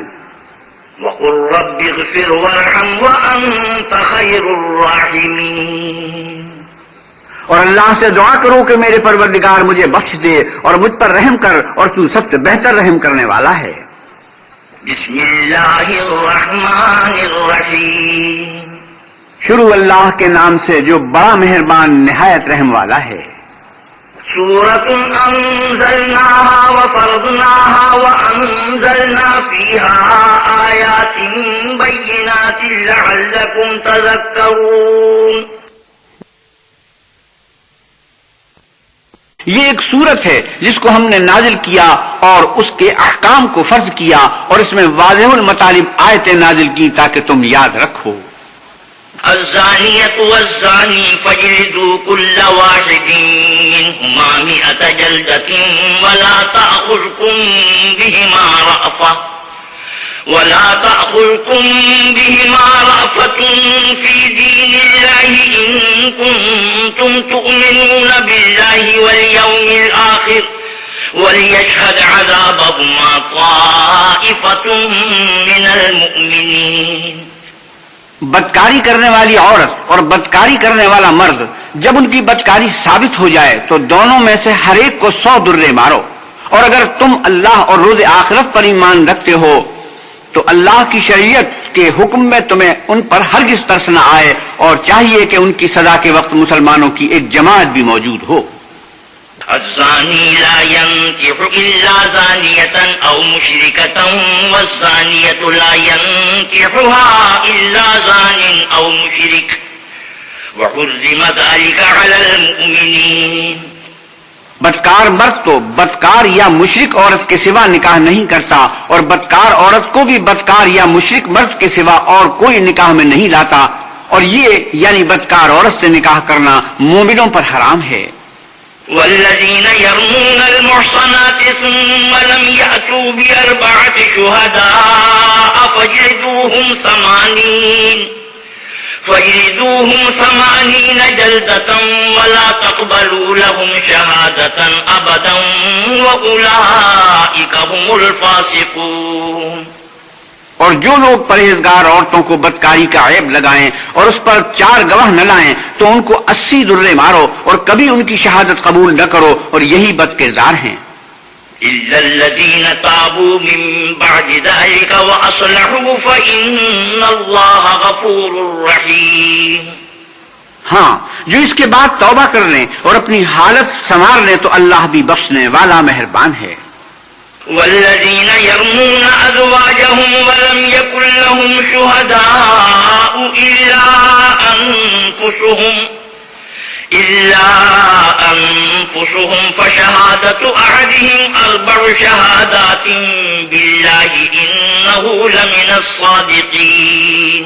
وقل رب اغفر وارحم وأنت خير الراحمين. اور اللہ سے دعا کرو کہ میرے پروردگار مجھے بخش دے اور مجھ پر رحم کر، اور تو سب سے بہتر رحم کرنے والا ہے. بسم اللہ الرحمن الرحیم. شروع اللہ کے نام سے جو بڑا مہربان نہایت رحم والا ہے. سورة أنزلناها وفرضناها وأنزلنا فيها آيات بينات لعلكم تذكرون. یہ ایک سورت ہے جس کو ہم نے نازل کیا اور اس کے احکام کو فرض کیا، اور اس میں واضح المطالب آیتیں نازل کی تاکہ تم یاد رکھو. الزانية والزاني فاجلدوا كل واحد منهما 100 جلدة ولا تأخذكم بهما رأفة في دين الله إن كنتم تؤمنون بالله واليوم الآخر وليشهد عذابهما طائفة من المؤمنين. بدکاری کرنے والی عورت اور بدکاری کرنے والا مرد جب ان کی بدکاری ثابت ہو جائے تو دونوں میں سے ہر ایک کو 100 درے مارو. اور اگر تم اللہ اور روز آخرت پر ایمان رکھتے ہو تو اللہ کی شریعت کے حکم میں تمہیں ان پر ہرگز ترس نہ آئے، اور چاہیے کہ ان کی سزا کے وقت مسلمانوں کی ایک جماعت بھی موجود ہو. الزاني لا ينكح إلا زانية أو مشركة والزانية لا ينكحها إلا زان أو مشرك وحرم ذلك على المؤمنين. بدکار مرد تو بدکار یا مشرک عورت کے سوا نکاح نہیں کرتا، اور بدکار عورت کو بھی بدکار یا مشرک مرد کے سوا اور کوئی نکاح میں نہیں لاتا، اور یہ یعنی بدکار عورت سے نکاح کرنا مومنوں پر حرام ہے. والذين يرمون المحصنات ثم لم يأتوا ب4 شهداء فاجلدوهم 80 جلدة ولا تقبلوا لهم شهادة أبدا وأولئك هم الفاسقون. اور جو لوگ پرہیزگار عورتوں کو بدکاری کا عیب لگائیں اور اس پر 4 گواہ نہ لائیں تو ان کو 80 درے مارو اور کبھی ان کی شہادت قبول نہ کرو، اور یہی بد کردار ہیں. إلا الذين تابوا من بعد ذلك وأصلحوا فإن الله غفور رحيم. ہاں، جو اس کے بعد توبہ کر لیں اور اپنی حالت سنوار لیں تو اللہ بھی بخشنے والا مہربان ہے. والذين يرمون أزواجهم ولم يكن لهم شهداء إلا أنفسهم فشهادة أحدهم 4 شهادات بالله إنه لمن الصادقين.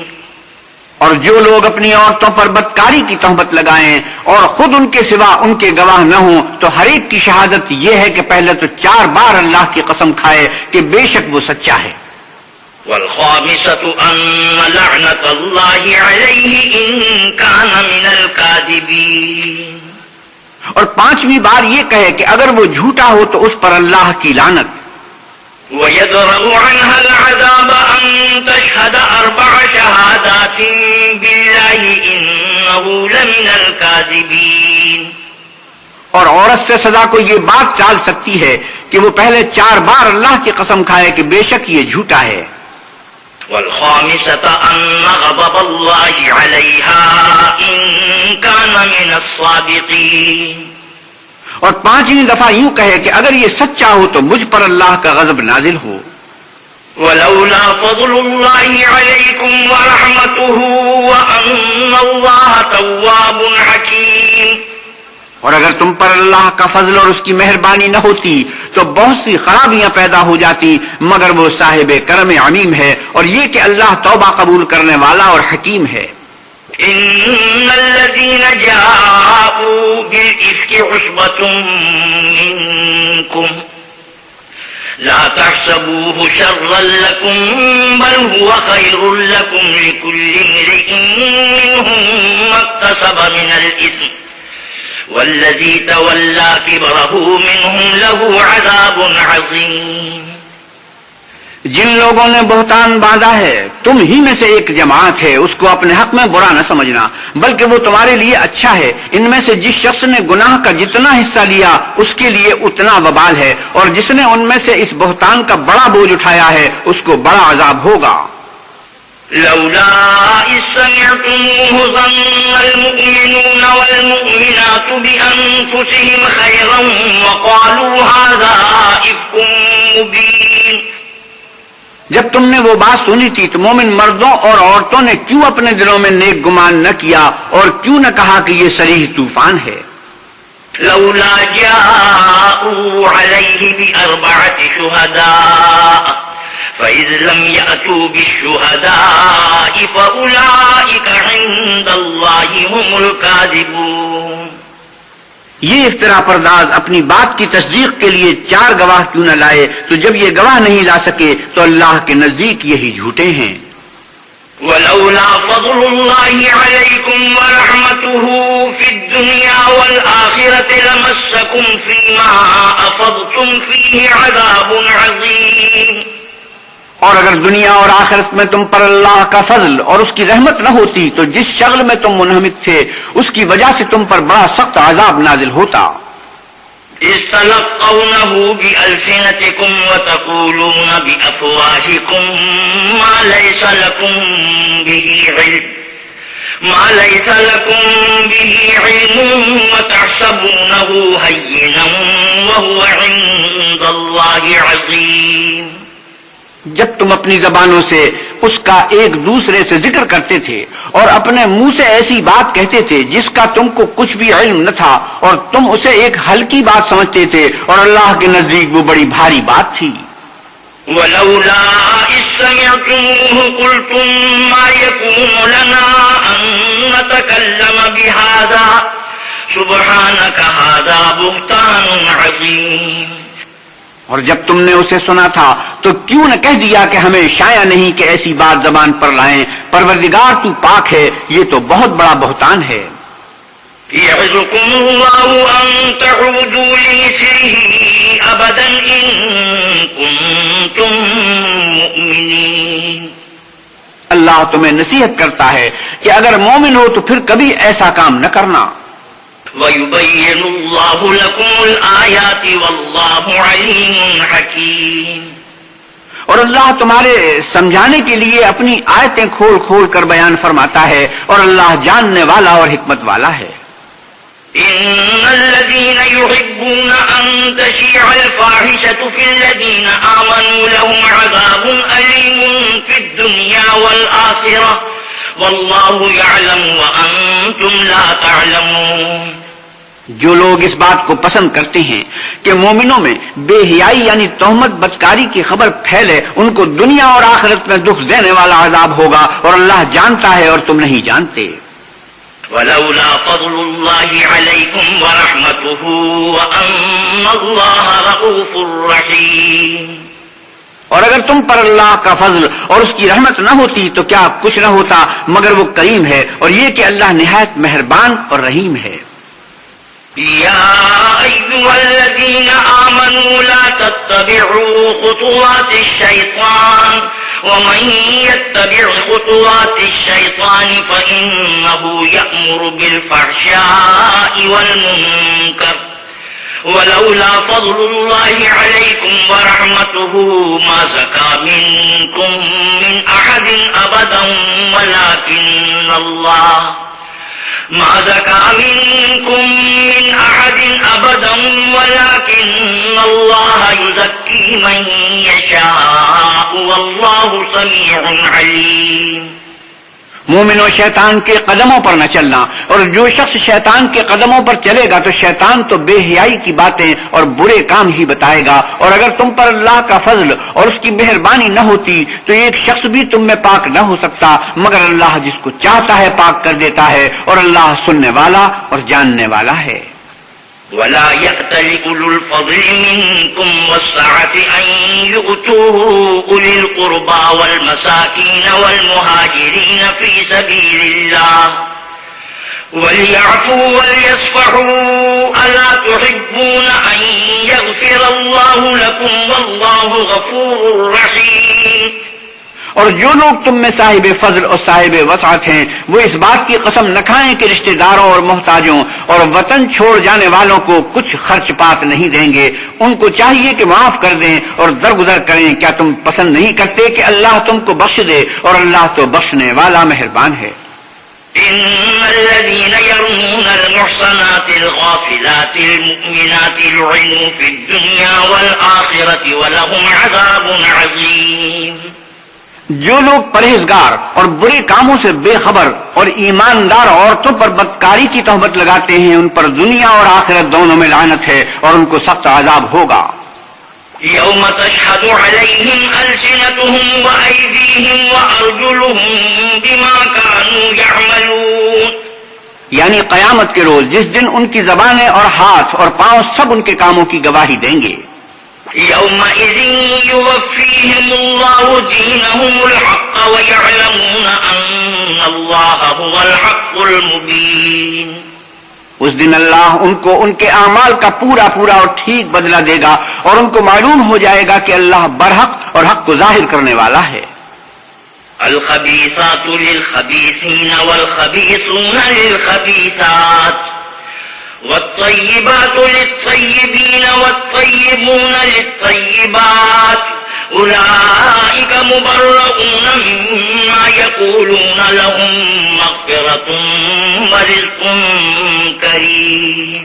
اور جو لوگ اپنی عورتوں پر بدکاری کی تہمت لگائیں اور خود ان کے سوا ان کے گواہ نہ ہوں تو ہر ایک کی شہادت یہ ہے کہ پہلے تو 4 بار اللہ کی قسم کھائے کہ بے شک وہ سچا ہے. والخامسة أن لعنة الله عليه إن كان من الكاذبين. اور 5ویں بار یہ کہے کہ اگر وہ جھوٹا ہو تو اس پر اللہ کی لعنت. ويدرأ عنها العذاب أن تشهد 4 شهادات بالله إنه لمن الكاذبين. اور عورت سے سزا کو یہ بات ٹال سکتی ہے کہ وہ پہلے 4 بار اللہ کی قسم کھائے کہ بے شک یہ جھوٹا ہے. والخامسة أن غضب الله عليها إن كان من الصادقين. اور 5ویں دفعہ یوں کہے کہ اگر یہ سچا ہو تو مجھ پر اللہ کا غضب نازل ہو. ولولا فضل الله عليكم ورحمته وأن الله تواب حكيم. اور اگر تم پر اللہ کا فضل اور اس کی مہربانی نہ ہوتی تو بہت سی خرابیاں پیدا ہو جاتی، مگر وہ صاحب کرم عمیم ہے، اور یہ کہ اللہ توبہ قبول کرنے والا اور حکیم ہے. إن الذين جاءوا بالإفك عصبة منكم لا تحسبوه شرا لكم بل هو خير لكم لكل امرئ منهم ما اكتسب من الإثم والذي تولى كبره منهم له عذاب عظيم. جن لوگوں نے بہتان باندھا ہے تم ہی میں سے ایک جماعت ہے، اس کو اپنے حق میں برا نہ سمجھنا، بلکہ وہ تمہارے لیے اچھا ہے۔ ان میں سے جس شخص نے گناہ کا جتنا حصہ لیا اس کے لیے اتنا وبال ہے، اور جس نے ان میں سے اس بہتان کا بڑا بوجھ اٹھایا ہے اس کو بڑا عذاب ہوگا۔ لولا إذ سمعتموه ظن المؤمنون والمؤمنات بأنفسهم خيرا وقالوا هذا إفك مبين۔ جب تم نے وہ بات سنی تھی تو مومن مردوں اور عورتوں نے کیوں اپنے دلوں میں نیک گمان نہ کیا اور کیوں نہ کہا کہ یہ صریح طوفان ہے؟ لولا جاءوا عليه بأربعة شهداء فإذ لم يأتوا بالشهداء فأولئك عند الله هم الكاذبون۔ یہ افترا پرداز اپنی بات کی تصدیق کے لیے 4 گواہ کیوں نہ لائے، تو جب یہ گواہ نہیں لا سکے تو اللہ کے نزدیک یہی جھوٹے ہیں۔ ولولا فضل الله عليكم ورحمته في الدنيا والآخرة لمسكم فيما أفضتم فيه عذاب عظيم۔ اور اگر دنیا اور آخرت میں تم پر اللہ کا فضل اور اس کی رحمت نہ ہوتی تو جس شغل میں تم منہمک تھے اس کی وجہ سے تم پر بڑا سخت عذاب نازل ہوتا۔ إذ تلقونه بألسنتكم وتقولون بأفواهكم ما ليس لكم به علم وتحسبونه هينا وهو عند الله عظيم۔ جب تم اپنی زبانوں سے اس کا ایک دوسرے سے ذکر کرتے تھے اور اپنے منہ سے ایسی بات کہتے تھے جس کا تم کو کچھ بھی علم نہ تھا، اور تم اسے ایک ہلکی بات سمجھتے تھے، اور اللہ کے نزدیک وہ بڑی بھاری بات تھی۔ ولولا إذ سمعتموه قلتم ما يكون لنا أن نتكلم بهذا سبحانك هذا بهتان عظيم۔ اور جب تم نے اسے سنا تھا تو کیوں نہ کہہ دیا کہ ہمیں شایع نہیں کہ ایسی بات زبان پر لائیں، پروردگار تو پاک ہے، یہ تو بہت بڑا بہتان ہے۔ يعظكم الله أن تعودوا لمثله أبدا إن كنتم مؤمنين۔ اللہ تمہیں نصیحت کرتا ہے کہ اگر مومن ہو تو پھر کبھی ایسا کام نہ کرنا۔ وَيُبَيِّنُ اللَّهُ لَكُمُ الْآيَاتِ وَاللَّهُ عَلِيمٌ حَكِيمٌ۔ اور اللہ تمہارے سمجھانے کے لیے اپنی آیتیں کھول کھول کر بیان فرماتا ہے، اور اللہ جاننے والا اور حکمت والا ہے۔ إِنَّ الَّذِينَ يُحِبُّونَ أَن تَشِيعَ الْفَاحِشَةُ فِي الَّذِينَ آمَنُوا لَهُمْ عَذَابٌ أَلِيمٌ فِي الدُّنْيَا وَالْآخِرَةِ وَاللَّهُ يَعْلَمُ وَأَنْتُمْ لَا تَعْلَمُونَ۔ جو لوگ اس بات کو پسند کرتے ہیں کہ مومنوں میں بے حیائی یعنی تہمت بدکاری کی خبر پھیلے، ان کو دنیا اور آخرت میں دکھ دینے والا عذاب ہوگا، اور اللہ جانتا ہے اور تم نہیں جانتے۔ ولولا فضل الله عليكم ورحمته وأن الله رؤوف رحيم۔ اور اگر تم پر اللہ کا فضل اور اس کی رحمت نہ ہوتی تو کیا کچھ نہ ہوتا، مگر وہ کریم ہے، اور یہ کہ اللہ نہایت مہربان اور رحیم ہے۔ يا أيها الذين آمنوا لا تتبعوا خطوات الشيطان ومن يتبع خطوات الشيطان فإنه يأمر بالفحشاء والمنكر ولولا فضل الله عليكم ورحمته ما زكى منكم من أحد أبدا ولكن الله ما زكى منكم من أحد أبدا ولكن الله يزكي من يشاء والله سميع عليم۔ مومن و شیطان کے قدموں پر نہ چلنا، اور جو شخص شیطان کے قدموں پر چلے گا تو شیطان تو بے حیائی کی باتیں اور برے کام ہی بتائے گا، اور اگر تم پر اللہ کا فضل اور اس کی مہربانی نہ ہوتی تو ایک شخص بھی تم میں پاک نہ ہو سکتا، مگر اللہ جس کو چاہتا ہے پاک کر دیتا ہے، اور اللہ سننے والا اور جاننے والا ہے۔ ولا يأتل أولو الفضل منكم والسعة أن يؤتوا أولي القربى والمساكين والمهاجرين في سبيل الله وليعفوا وليصفحوا ألا تحبون أن يغفر الله لكم والله غفور رحيم۔ اور جو لوگ تم میں صاحب فضل اور صاحب وسعت ہیں وہ اس بات کی قسم نہ کھائیں کہ رشتہ داروں اور محتاجوں اور وطن چھوڑ جانے والوں کو کچھ خرچ پات نہیں دیں گے. ان کو چاہیے کہ معاف کر دیں اور درگزر کریں. کیا تم پسند نہیں کرتے کہ اللہ تم کو بخش دے؟ اور اللہ تو بخشنے والا مہربان ہے. إن الذين يرمون المحصنات الغافلات المؤمنات لعنوا في الدنيا والآخرة ولهم عذاب عظيم. جو لوگ پرہیزگار اور برے کاموں سے بے خبر اور ایماندار عورتوں پر بدکاری کی تہمت لگاتے ہیں ان پر دنیا اور آخرت دونوں میں لعنت ہے اور ان کو سخت عذاب ہوگا. يوم تشهد عليهم ألسنتهم وأيديهم وأرجلهم بما كانوا يعملون. یعنی قیامت کے روز جس دن ان کی زبانیں اور ہاتھ اور پاؤں سب ان کے کاموں کی گواہی دیں گے. يومئذ يوفيهم الله دينهم الحق ويعلمون أن الله هو الحق المبين. اس دن اللہ ان کو ان کے اعمال کا پورا پورا اور ٹھیک بدلہ دے گا اور ان کو معلوم ہو جائے گا کہ اللہ برحق اور حق کو ظاہر کرنے والا ہے. الخبيثات للخبيثين والخبيثون للخبيثات والطيبات للطيبين والطيبون للطيبات أولئك مبرؤون مما يقولون لهم مغفرة ورزق كريم.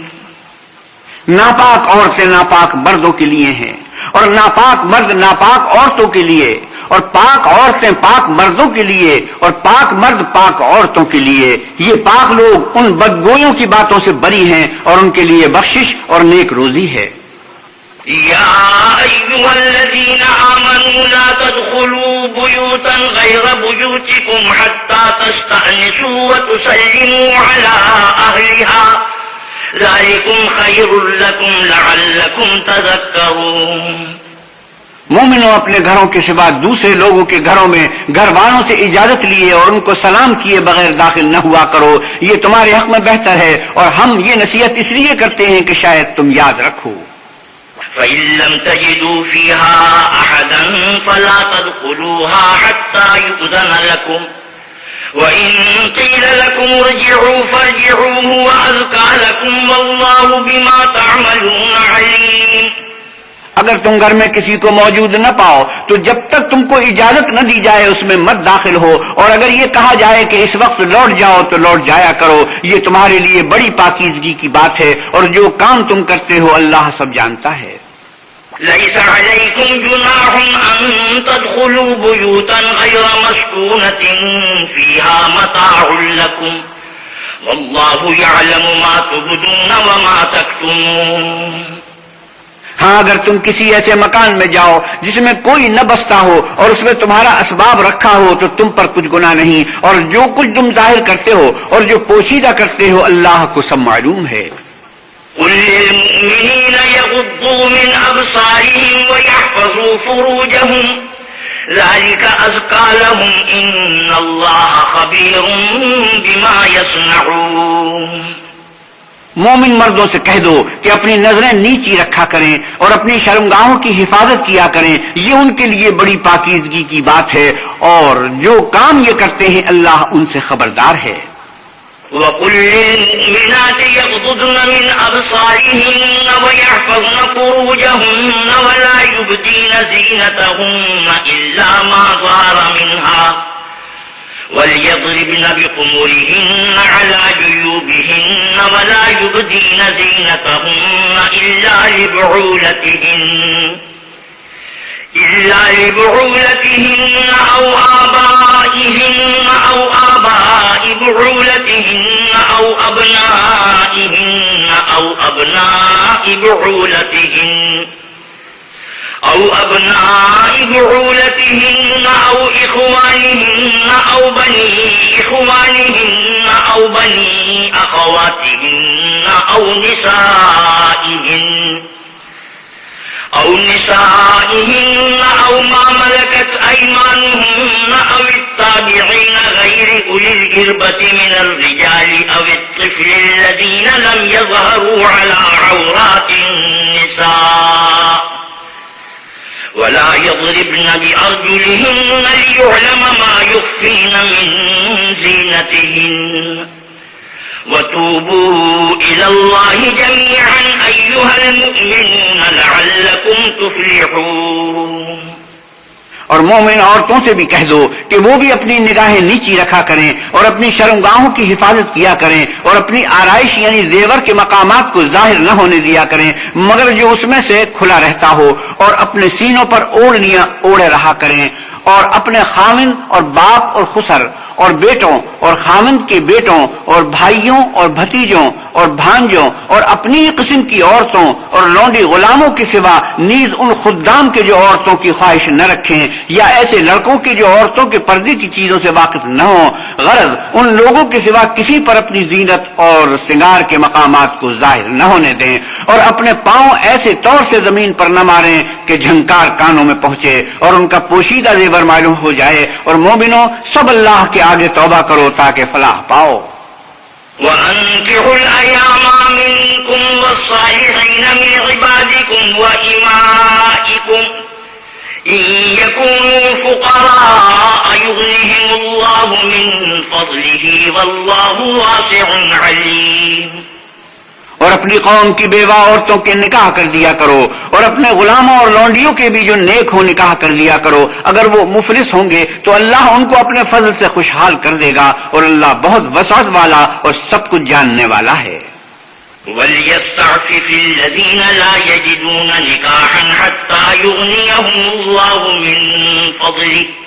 ناپاک عورتیں ناپاک مردوں کے لیے ہیں اور ناپاک مرد ناپاک عورتوں کے لیے اور پاک عورتیں پاک مردوں کے لیے اور پاک مرد پاک عورتوں کے لیے. یہ پاک لوگ ان بدگوئیوں کی باتوں سے بری ہیں اور ان کے لیے بخشش اور نیک روزی ہے. يا أيها الذين آمنوا لا تدخلوا بيوتا غير بيوتكم حتى تستأنسوا وتسلموا على أهلها ذلكم خير لكم لعلكم تذكرون. مومنوں اپنے گھروں کے سوا دوسرے لوگوں کے گھروں میں گھر والوں سے اجازت لیے اور ان کو سلام کیے بغیر داخل نہ ہوا کرو. یہ تمہارے حق میں بہتر ہے اور ہم یہ نصیحت اس لیے کرتے ہیں کہ شاید تم یاد رکھو. فإن لم تجدوا فيها أحدا فلا تدخلوها حتى يؤذن لكم وإن قيل لكم ارجعوا فارجعوا هو أزكى لكم والله بما تعملون عليم. اگر تم گھر میں کسی کو موجود نہ پاؤ تو جب تک تم کو اجازت نہ دی جائے اس میں مت داخل ہو اور اگر یہ کہا جائے کہ اس وقت لوٹ جاؤ تو لوٹ جایا کرو. یہ تمہارے لیے بڑی پاکیزگی کی بات ہے اور جو کام تم کرتے ہو اللہ سب جانتا ہے. ليس عليكم جناح أن تدخلوا بيوتا غير مسكونة فيها متاع لكم والله يعلم ما تبدون وما تكتمون. ہاں اگر تم کسی ایسے مکان میں جاؤ جس میں کوئی نہ بستا ہو اور اس میں تمہارا اسباب رکھا ہو تو تم پر کچھ گناہ نہیں اور جو کچھ تم ظاہر کرتے ہو اور جو پوشیدہ کرتے ہو اللہ کو سب معلوم ہے. قل للمؤمنين يغضوا من أبصارهم ويحفظوا فروجهم ذلك أزكى لهم إن الله خبير بما يصنعون. مومن مردوں سے کہہ دو کہ اپنی نظریں نیچی رکھا کریں اور اپنی شرمگاہوں کی حفاظت کیا کریں. یہ ان کے لیے بڑی پاکیزگی کی بات ہے اور جو کام یہ کرتے ہیں اللہ ان سے خبردار ہے. وَقُلْ لِلْمُؤْمِنَاتِ يَغْضُضْنَ مِنْ أَبْصَارِهِنَّ وَيَحْفَظْنَ فُرُوجَهُنَّ وَلَا يُبْدِينَ زِينَتَهُنَّ إِلَّا مَا ظَهَرَ مِنْهَا وَلْيَضْرِبْنَ بِخُمُرِهِنَّ عَلَى جُيُوبِهِنَّ وَلَا يُبْدِينَ زِينَتَهُنَّ إِلَّا لِبُعُولَتِهِنَّ أَوْ آبَائِهِنَّ أَوْ آبَاءِ بُعُولَتِهِنَّ أَوْ أَبْنَائِهِنَّ أَوْ أَبْنَاءِ بُعُولَتِهِنَّ أَوْ إِخْوَانِهِنَّ أَوْ بَنِي إِخْوَانِهِنَّ أَوْ بَنِي أَخَوَاتِهِنَّ أَوْ نِسَائِهِنَّ أَوْ مَا مَلَكَتْ أَيْمَانُهُنَّ أَوِ التَّابِعِينَ غَيْرِ أُولِي الْإِرْبَةِ مِنَ الرِّجَالِ أَوِ الطِّفْلِ الَّذِينَ لَمْ يَظْهَرُوا عَلَى عَوْرَاتِ النِّسَاءِ ولا يضربن بأرجلهن ليعلم ما يخفين من زينتهن وتوبوا إلى الله جميعا أيها المؤمنون لعلكم تفلحون۔ اور مومن عورتوں سے بھی کہہ دو کہ وہ بھی اپنی نگاہیں نیچی رکھا کریں اور اپنی شرمگاہوں کی حفاظت کیا کریں اور اپنی آرائش یعنی زیور کے مقامات کو ظاہر نہ ہونے دیا کریں مگر جو اس میں سے کھلا رہتا ہو، اور اپنے سینوں پر اوڑھنیاں اوڑھے رہا کریں، اور اپنے خاوند اور باپ اور خسر اور بیٹوں اور خاوند کے بیٹوں اور بھائیوں اور بھتیجوں اور بھانجوں اور اپنی قسم کی عورتوں اور لونڈی غلاموں کے سوا نیز ان خدام کے جو عورتوں کی خواہش نہ رکھیں، یا ایسے لڑکوں کی جو عورتوں کے پردے کی چیزوں سے واقف نہ ہوں، غرض ان لوگوں کے سوا کسی پر اپنی زینت اور سنگار کے مقامات کو ظاہر نہ ہونے دیں، اور اپنے پاؤں ایسے طور سے زمین پر نہ ماریں کہ جھنکار کانوں میں پہنچے اور ان کا پوشیدہ زیور معلوم ہو جائے، اور مومنوں سب اللہ کے آگے توبہ کرو تاکہ فلاح پاؤ۔ وَأَنكِحُوا الْأَيَامَ مِنكُمْ وَالصَّالِحِينَ مِنْ عِبَادِكُمْ وَإِمَائِكُمْ إِنْ يَكُونُوا فُقَرَاءَ يُغْنِهِمُ اللَّهُ مِنْ فَضْلِهِ وَاللَّهُ وَاسِعٌ عَلِيمٌ۔ اور اپنی قوم کی بیوہ عورتوں کے نکاح کر دیا کرو، اور اپنے غلاموں اور لونڈیوں کے بھی جو نیک ہو نکاح کر دیا کرو، اگر وہ مفلس ہوں گے تو اللہ ان کو اپنے فضل سے خوشحال کر دے گا، اور اللہ بہت وسعت والا اور سب کچھ جاننے والا ہے۔ وَلْيَسْتَعْفِفِ الَّذِينَ لَا يَجِدُونَ نِكَاحًا حَتَّى يُغْنِيَهُمُ اللَّهُ مِنْ فَضْلِهِ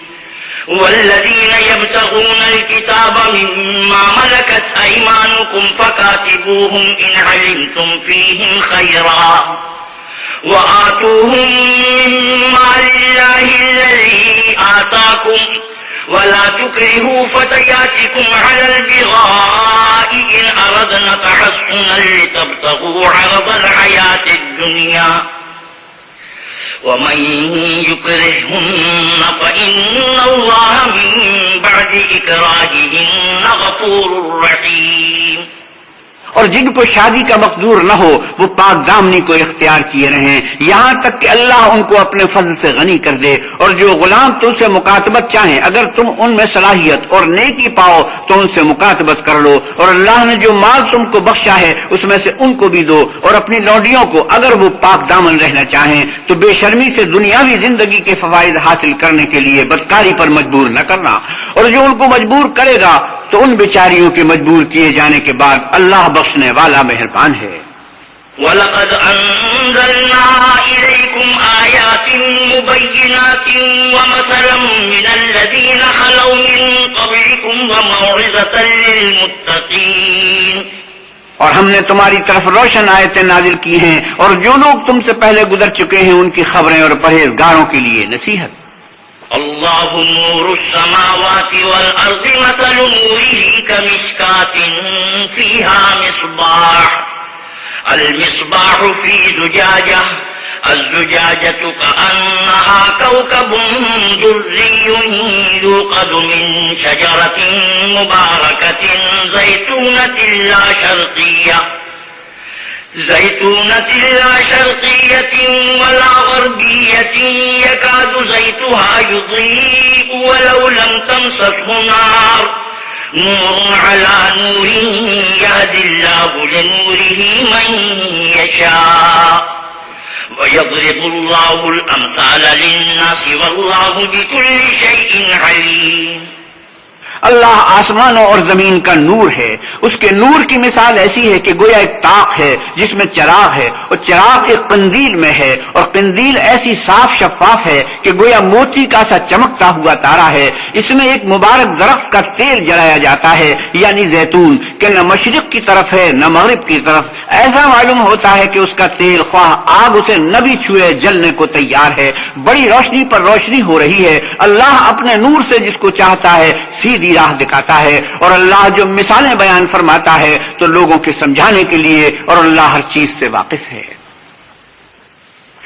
والذين يبتغون الكتاب مما ملكت أيمانكم فكاتبوهم إن علمتم فيهم خيرا وآتوهم مما لله الذي آتاكم ولا تكرهوا فتياتكم على البغاء إن أردنا تحصنا لتبتغوا عرض الحياة الدنيا ومن يكرهن فإن الله من بعد إكراههن غفور رحيم۔ اور جن کو شادی کا مقدور نہ ہو وہ پاک دامنی کو اختیار کیے رہیں یہاں تک کہ اللہ ان کو اپنے فضل سے غنی کر دے، اور جو غلام تم سے مکاتبت چاہیں اگر تم ان میں صلاحیت اور نیکی پاؤ تو ان سے مکاتبت کر لو، اور اللہ نے جو مال تم کو بخشا ہے اس میں سے ان کو بھی دو، اور اپنی لونڈیوں کو اگر وہ پاک دامن رہنا چاہیں تو بے شرمی سے دنیاوی زندگی کے فوائد حاصل کرنے کے لیے بدکاری پر مجبور نہ کرنا، اور جو ان کو مجبور کرے گا تو ان بیچاریوں کے مجبور کیے جانے کے بعد اللہ بخشنے والا مہربان ہے۔ وَلَقَدْ أَنزَلْنَا إِلَيْكُمْ آيَاتٍ مُبَيِّنَاتٍ وَمَثَلًا مِنَ الَّذِينَ خَلَوْا مِن قَبْلِكُمْ وَمَوْعِظَةً لِّلْمُتَّقِينَ۔ اور ہم نے تمہاری طرف روشن آیتیں نازل کی ہیں اور جو لوگ تم سے پہلے گزر چکے ہیں ان کی خبریں اور پرہیزگاروں کے لیے نصیحت۔ اللہ نور السماوات والارض مثل نوره كمشكاة فيها مصباح المصباح في زجاجة الزجاجة كأنها كوكب دري يوقد من شجرة مباركة زيتونة لا شرقية ولا غربية يكاد زيتها يضيء ولو لم تمسسه نار نور على نور يهدي الله لنوره من يشاء ويضرب الله الأمثال للناس والله بكل شيء عليم۔ اللہ آسمانوں اور زمین کا نور ہے، اس کے نور کی مثال ایسی ہے کہ گویا ایک طاق ہے جس میں چراغ ہے، اور چراغ ایک قندیل میں ہے، اور قندیل ایسی صاف شفاف ہے کہ گویا موتی کا سا چمکتا ہوا تارا ہے۔ اس میں ایک مبارک درخت کا تیل جلایا جاتا ہے یعنی زیتون، کہ نہ مشرق کی طرف ہے نہ مغرب کی طرف، ایسا معلوم ہوتا ہے کہ اس کا تیل خواہ آگ اسے نہ بھی چھوئے جلنے کو تیار ہے، بڑی روشنی پر روشنی ہو رہی ہے۔ اللہ اپنے نور سے جس کو چاہتا ہے سیدھی راہ دکھاتا ہے، اور اللہ جو مثالیں بیان فرماتا ہے تو لوگوں کے سمجھانے کے لیے، اور اللہ ہر چیز سے واقف ہے۔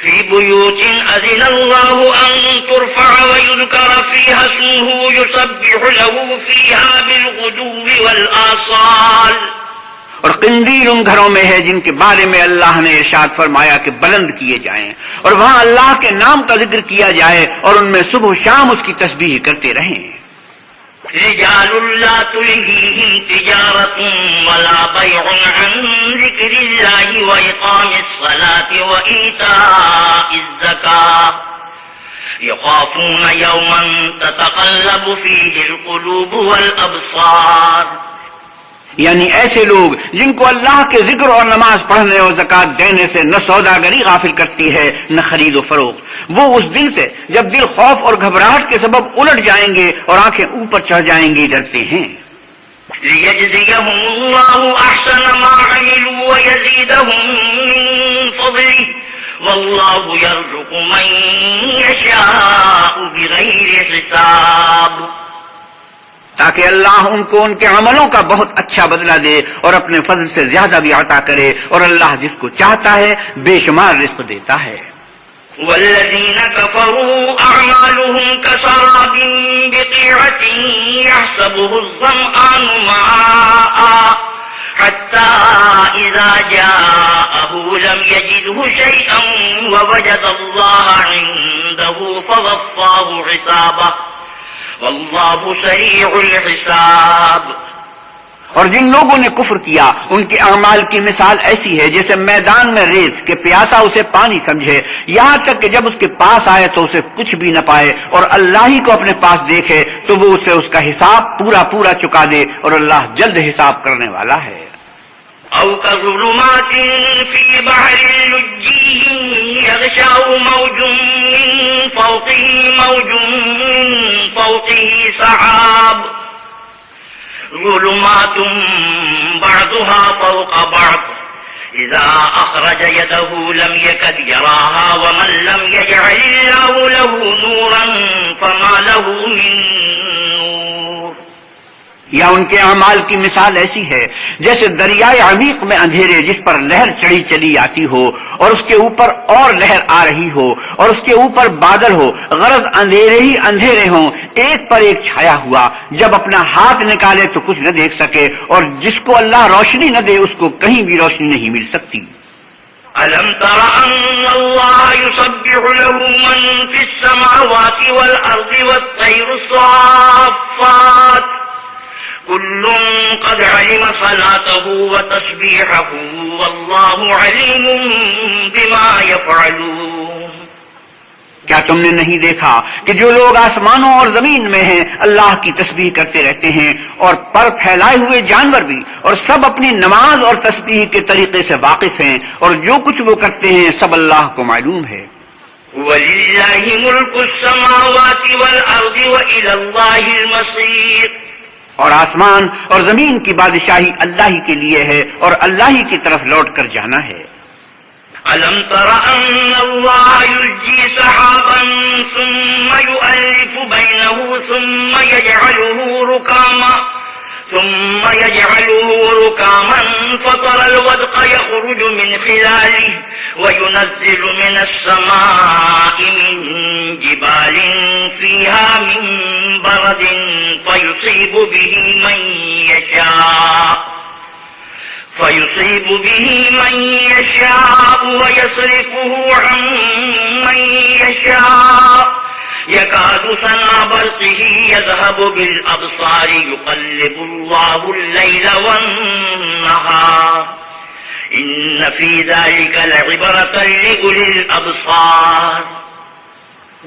فی بیوت اذن اللہ ان ترفع ویذکر فیہا اسمہ یسبح له فیہا بالغدو والآصال۔ اور قندیل ان گھروں میں ہے جن کے بارے میں اللہ نے ارشاد فرمایا کہ بلند کیے جائیں، اور وہاں اللہ کے نام کا ذکر کیا جائے اور ان میں صبح و شام اس کی تسبیح کرتے رہیں۔ رجال لا تلهيهم تجارة ولا بيع عن ذكر الله وإقام الصلاة وإيتاء الزكاة يخافون يوما تتقلب فيه القلوب والأبصار، یعنی ایسے لوگ جن کو اللہ کے ذکر اور نماز پڑھنے اور زکوٰۃ دینے سے نہ سوداگری غافل کرتی ہے نہ خرید و فروخت، وہ اس دن سے جب دل خوف اور گھبراہٹ کے سبب الٹ جائیں گے اور آنکھیں اوپر چڑھ جائیں گی ڈرتے ہیں۔ ليجزيهم الله أحسن ما عملوا ويزيدهم من فضله والله يرزق من يشاء بغير حساب، تاکہ اللہ ان کو ان کے عملوں کا بہت اچھا بدلہ دے اور اپنے فضل سے زیادہ بھی عطا کرے، اور اللہ جس کو چاہتا ہے بے شمار رزق دیتا ہے۔ والذين كفروا أعمالهم كسراب بقيعة يحسبه الظمآن ماء حتى إذا جاءه لم يجده شيئا ووجد الله عنده فوفاه حسابه واللہ سریع الحساب۔ اور جن لوگوں نے کفر کیا ان کے اعمال کی مثال ایسی ہے جیسے میدان میں ریت کہ پیاسا اسے پانی سمجھے، یہاں تک کہ جب اس کے پاس آئے تو اسے کچھ بھی نہ پائے، اور اللہ ہی کو اپنے پاس دیکھے تو وہ اسے اس کا حساب پورا چکا دے، اور اللہ جلد حساب کرنے والا ہے۔ او كظلمات في بحر لجي يغشاه موج من فوقه سحاب ظلمات بعضها فوق بعض إذا أخرج يده لم يكد يراها ومن لم يجعل الله له نورا فما له من نور۔ یا ان کے اعمال کی مثال ایسی ہے جیسے دریائے عمیق میں اندھیرے جس پر لہر چڑھی چلی آتی ہو اور اس کے اوپر اور لہر آ رہی ہو اور اس کے اوپر بادل ہو، غرض اندھیرے ہی اندھیرے ہوں ایک پر ایک چھایا ہوا، جب اپنا ہاتھ نکالے تو کچھ نہ دیکھ سکے، اور جس کو اللہ روشنی نہ دے اس کو کہیں بھی روشنی نہیں مل سکتی۔ أَلَمْ تَرَ أَنَّ اللَّهَ يُسَبِّحُ لَهُ مَن فِي السَّمَاوَاتِ وَالْأَرْضِ وَالطَّيْرُ صَافَّاتٍ كل قد علم صلاته وتسبيحه والله عليم بما يفعلون۔ کیا تم نے نہیں دیکھا کہ جو لوگ آسمانوں اور زمین میں ہیں اللہ کی تسبیح کرتے رہتے ہیں، اور پر پھیلائے ہوئے جانور بھی، اور سب اپنی نماز اور تسبیح کے طریقے سے واقف ہیں، اور جو کچھ وہ کرتے ہیں سب اللہ کو معلوم ہے۔ وَلِلَّهِ مُلْكُ السَّمَاوَاتِ وَالْأَرْضِ وَإِلَى اللَّهِ الْمَصِيرُ، اور آسمان اور زمین کی بادشاہی اللہ ہی کے لیے ہے اور اللہ ہی کی طرف لوٹ کر جانا ہے۔ أَلَمْ تَرَ أَنَّ اللَّهَ يُزْجِي سَحَابًا ثُمَّ يُؤَلِّفُ بَيْنَهُ ثُمَّ يَجْعَلُهُ رُكَامًا فَتَرَى الْوَدْقَ يَخْرُجُ مِنْ خِلَالِهِ وَيُنَزِّلُ مِنَ السَّمَاءِ مِنْ جِبَالٍ فِيهَا مِنْ بَرَدٍ فَيُصِيبُ بِهِ مَنْ يَشَاءُ وَيَصْرِفُهُ عَنْ مَنْ يَشَاءُ يَكَادُ سَنَا بَرْقِهِ يَذْهَبُ بِالْأَبْصَارِ يُقَلِّبُ اللَّهُ اللَّيْلَ وَالنَّهَارَ إِنَّ فِي ذَلِكَ لَعِبْرَةً لِأُولِي الْأَبْصَارِ۔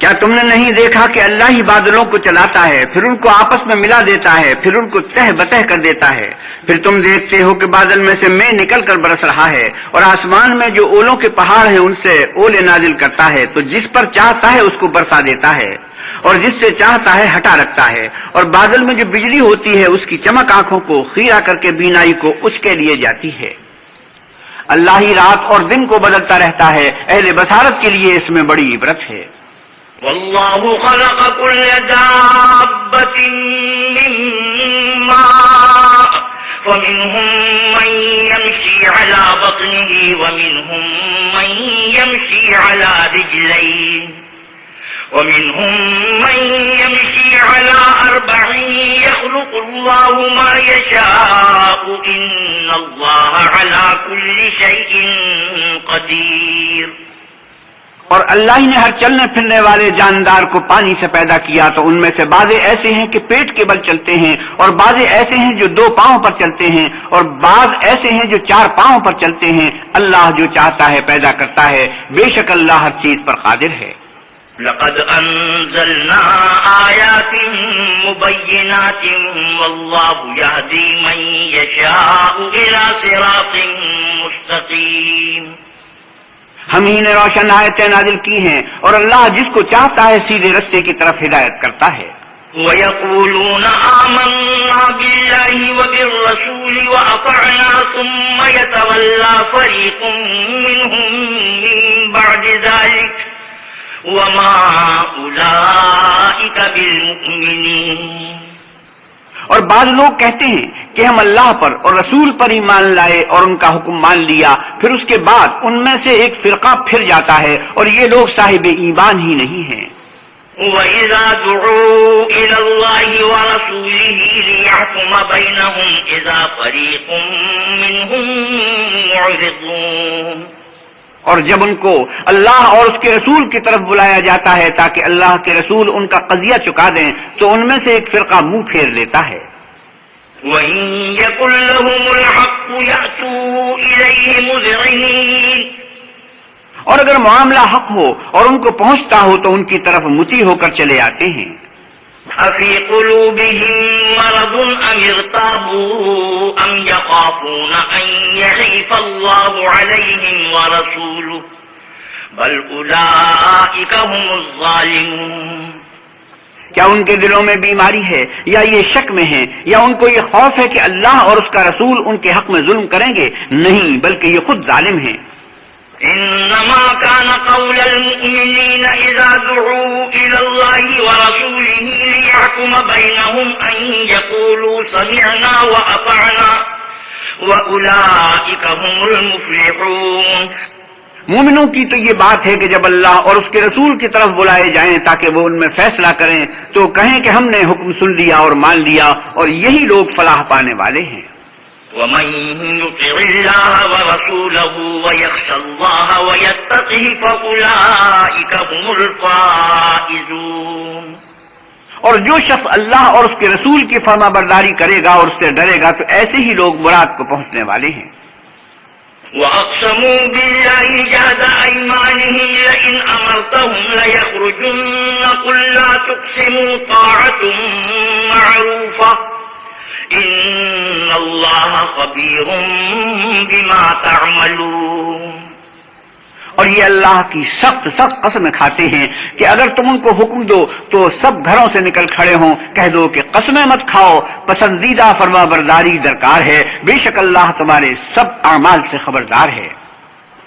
کیا تم نے نہیں دیکھا کہ اللہ ہی بادلوں کو چلاتا ہے، پھر ان کو آپس میں ملا دیتا ہے، پھر ان کو تہ بتہ کر دیتا ہے، پھر تم دیکھتے ہو کہ بادل میں سے مے نکل کر برس رہا ہے، اور آسمان میں جو اولوں کے پہاڑ ہیں ان سے اولے نازل کرتا ہے، تو جس پر چاہتا ہے اس کو برسا دیتا ہے اور جس سے چاہتا ہے ہٹا رکھتا ہے، اور بادل میں جو بجلی ہوتی ہے اس کی چمک آنکھوں کو خیرہ کر کے بینائی کو اچکے لیے جاتی ہے۔ اللہ ہی رات اور دن کو بدلتا رہتا ہے، اہل بصارت کے لیے اس میں بڑی عبرت ہے۔ واللہ خلق كل دابة من ماء فمنهم من يمشي على بطنه ومنهم من يمشي على رجلين ومنهم من يمشي على 4 يخلق الله ما يشاء إن الله اللہ علی کل شیء قدیر. اور اللہ ہی نے ہر چلنے پھرنے والے جاندار کو پانی سے پیدا کیا، تو ان میں سے بعض ایسے ہیں کہ پیٹ کے بل چلتے ہیں، اور بعض ایسے ہیں جو 2 پاؤں پر چلتے ہیں، اور بعض ایسے ہیں جو 4 پاؤں پر چلتے ہیں. اللہ جو چاہتا ہے پیدا کرتا ہے، بے شک اللہ ہر چیز پر قادر ہے. لقد انزلنا آیات مبینات واللہ یہدی من یشاء الی صراط مستقیم. ہم ہی نے روشن آیتیں نازل کی ہیں، اور اللہ جس کو چاہتا ہے سیدھے رستے کی طرف ہدایت کرتا ہے. وَيَقُولُونَ آمَنَّا بِاللَّهِ وَبِالرَّسُولِ وَأَطَعْنَا ثُمَّ يَتَوَلَّى فَرِيقٌ مِّنْهُم مِّن بَعْدِ ذَلِكَ وَمَا أُولَٰئِكَ بِالْمُؤْمِنِينَ. اور بعض لوگ کہتے ہیں کہ ہم اللہ پر اور رسول پر ایمان لائے اور ان کا حکم مان لیا، پھر اس کے بعد ان میں سے ایک فرقہ پھر جاتا ہے، اور یہ لوگ صاحب ایمان ہی نہیں ہیں. وَإِذَا دُعُوا إِلَى اللَّهِ وَرَسُولِهِ لِيَحْكُمَ بَيْنَهُمْ إِذَا فَرِيقٌ مِّنْهُمْ مُعْرِضُونَ. اور جب ان کو اللہ اور اس کے رسول کی طرف بلایا جاتا ہے تاکہ اللہ کے رسول ان کا قضیہ چکا دیں، تو ان میں سے ایک فرقہ منہ پھیر لیتا ہے. وَإِن يَكُن لَّهُمُ الْحَقُّ يَأْتُوا إِلَيْهِ مُذْعِنِينَ. اور اگر معاملہ حق ہو اور ان کو پہنچتا ہو تو ان کی طرف مطیع ہو کر چلے آتے ہیں. أَفِي قُلُوبِهِم مَّرَضٌ أَمِ ارْتَابُوا أَمْ يَخَافُونَ أَن يَحِيفَ اللَّهُ عَلَيْهِمْ وَرَسُولُهُ بَلْ أُولَٰئِكَ هُمُ الظَّالِمُونَ. کیا ان کے دلوں میں بیماری ہے یا یہ شک میں ہیں یا ان کو یہ خوف ہے کہ اللہ اور اس کا رسول ان کے حق میں ظلم کریں گے؟ نہیں، بلکہ یہ خود ظالم ہیں. إنما كان قول المؤمنين إذا دعوا إلى الله ورسوله ليحكم بينهم أن يقولوا سمعنا وأطعنا وأولئك هم المفلحون. مومنوں کی تو یہ بات ہے کہ جب اللہ اور اس کے رسول کی طرف بلائے جائیں تاکہ وہ ان میں فیصلہ کریں تو کہیں کہ ہم نے حکم سن لیا اور مان لیا، اور یہی لوگ فلاح پانے والے ہیں. ومن يطع الله ورسوله ويخشى الله ويتقه فأولئك هم الفائزون. اور جو شخص اللہ اور اس کے رسول کی فرما برداری کرے گا اور اس سے ڈرے گا تو ایسے ہی لوگ مراد کو پہنچنے والے ہیں. وَأَقْسَمُوا بِاللَّهِ جَهْدَ أَيْمَانِهِمْ لَئِنْ أَمَرْتَهُمْ لَيَخْرُجُنَّ قُل لَّا تُقْسِمُوا طَاعَةٌ مَّعْرُوفَةٌ إِنَّ اللَّهَ خَبِيرٌ بِمَا تَعْمَلُونَ. اور یہ اللہ کی سخت قسمیں کھاتے ہیں کہ اگر تم ان کو حکم دو تو سب گھروں سے نکل کھڑے ہوں. کہہ دو کہ قسمیں مت کھاؤ، پسندیدہ فرما برداری درکار ہے، بے شک اللہ تمہارے سب اعمال سے خبردار ہے.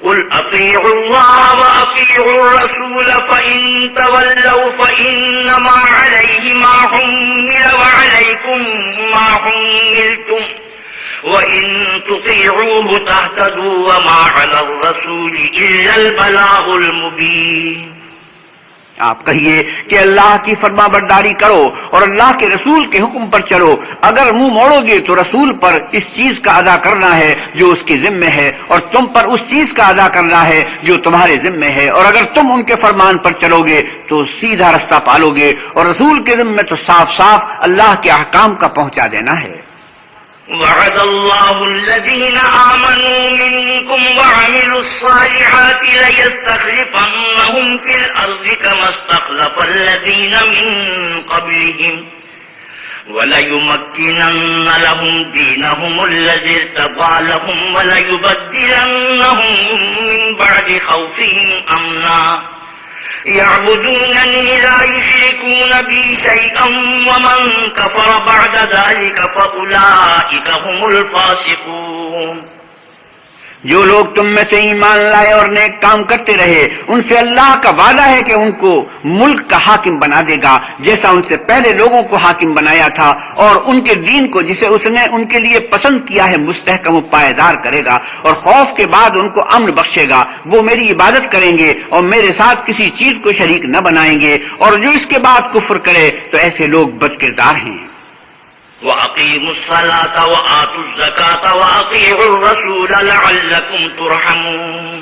قل اطیعوا اللہ واطیعوا الرسول فإن تولوا فإنما علیہ ما حمل وعلیکم ما حملتم وَإِن تُطِيعُوهُ تَهْتَدُوا وَمَا عَلَى الرَّسُولِ إِلَّا الْبَلَاغُ الْمُبِينُ. آپ کہیے کہ اللہ کی فرما برداری کرو اور اللہ کے رسول کے حکم پر چلو. اگر منہ موڑو گے تو رسول پر اس چیز کا ادا کرنا ہے جو اس کے ذمہ ہے، اور تم پر اس چیز کا ادا کرنا ہے جو تمہارے ذمہ ہے. اور اگر تم ان کے فرمان پر چلو گے تو سیدھا رستہ پالو گے، اور رسول کے ذمہ تو صاف اللہ کے احکام کا پہنچا دینا ہے. وعد الله الذين آمنوا منكم وعملوا الصالحات ليستخلفنهم في الأرض كما استخلف الذين من قبلهم وليمكنن لهم دينهم الذي ارتضى لهم وليبدلنهم من بعد خوفهم أمنا يعبدونني لا يشركون بي شيئا ومن كفر بعد ذلك فأولئك هم الفاسقون. جو لوگ تم میں سے ایمان لائے اور نیک کام کرتے رہے ان سے اللہ کا وعدہ ہے کہ ان کو ملک کا حاکم بنا دے گا جیسا ان سے پہلے لوگوں کو حاکم بنایا تھا، اور ان کے دین کو جسے اس نے ان کے لیے پسند کیا ہے مستحکم و پائیدار کرے گا، اور خوف کے بعد ان کو امن بخشے گا. وہ میری عبادت کریں گے اور میرے ساتھ کسی چیز کو شریک نہ بنائیں گے، اور جو اس کے بعد کفر کرے تو ایسے لوگ بد کردار ہیں. وَأَقِيمُوا الصَّلَاةَ وَآتُوا الزَّكَاةَ وَأَطِيعُوا الرَّسُولَ لَعَلَّكُمْ تُرْحَمُونَ۔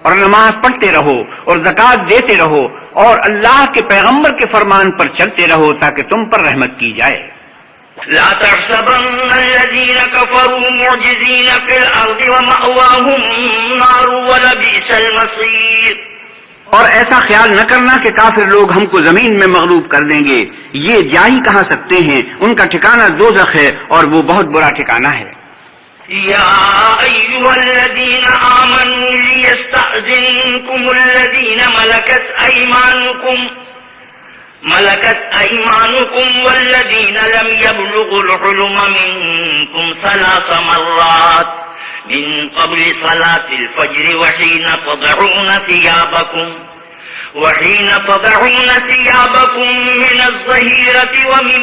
اور نماز پڑھتے رہو اور زکوٰۃ دیتے رہو اور اللہ کے پیغمبر کے فرمان پر چلتے رہو تاکہ تم پر رحمت کی جائے۔ لا تحسبن الذين كفروا معجزين في الأرض ومأواهم النار ولبئس المصير۔ اور ایسا خیال نہ کرنا کہ کافر لوگ ہم کو زمین میں مغلوب کر دیں گے، یہ جا ہی کہاں سکتے ہیں، ان کا ٹھکانہ دوزخ ہے اور وہ بہت برا ٹھکانہ ہے۔ يا أيها الذين آمنوا ليستأذنكم الذين ملكت أيمانكم والذين لم يبلغوا الحلم منكم 3 مرات من قبل صلاة الفجر وحين تضعون ثيابكم من الظهيرة ومن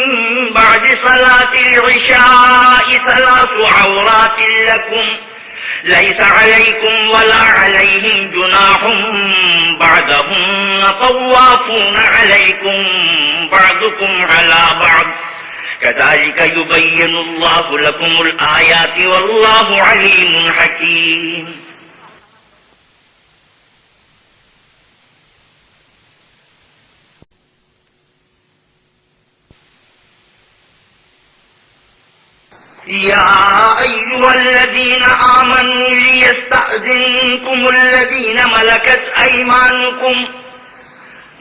بعد صلاة العشاء 3 عورات لكم ليس عليكم ولا عليهم جناح بعدهن طوافون عليكم بعضكم على بعض كذلك يبين الله لكم الآيات والله عليم حكيم۔ يا أيها الذين آمنوا ليستأذنكم الذين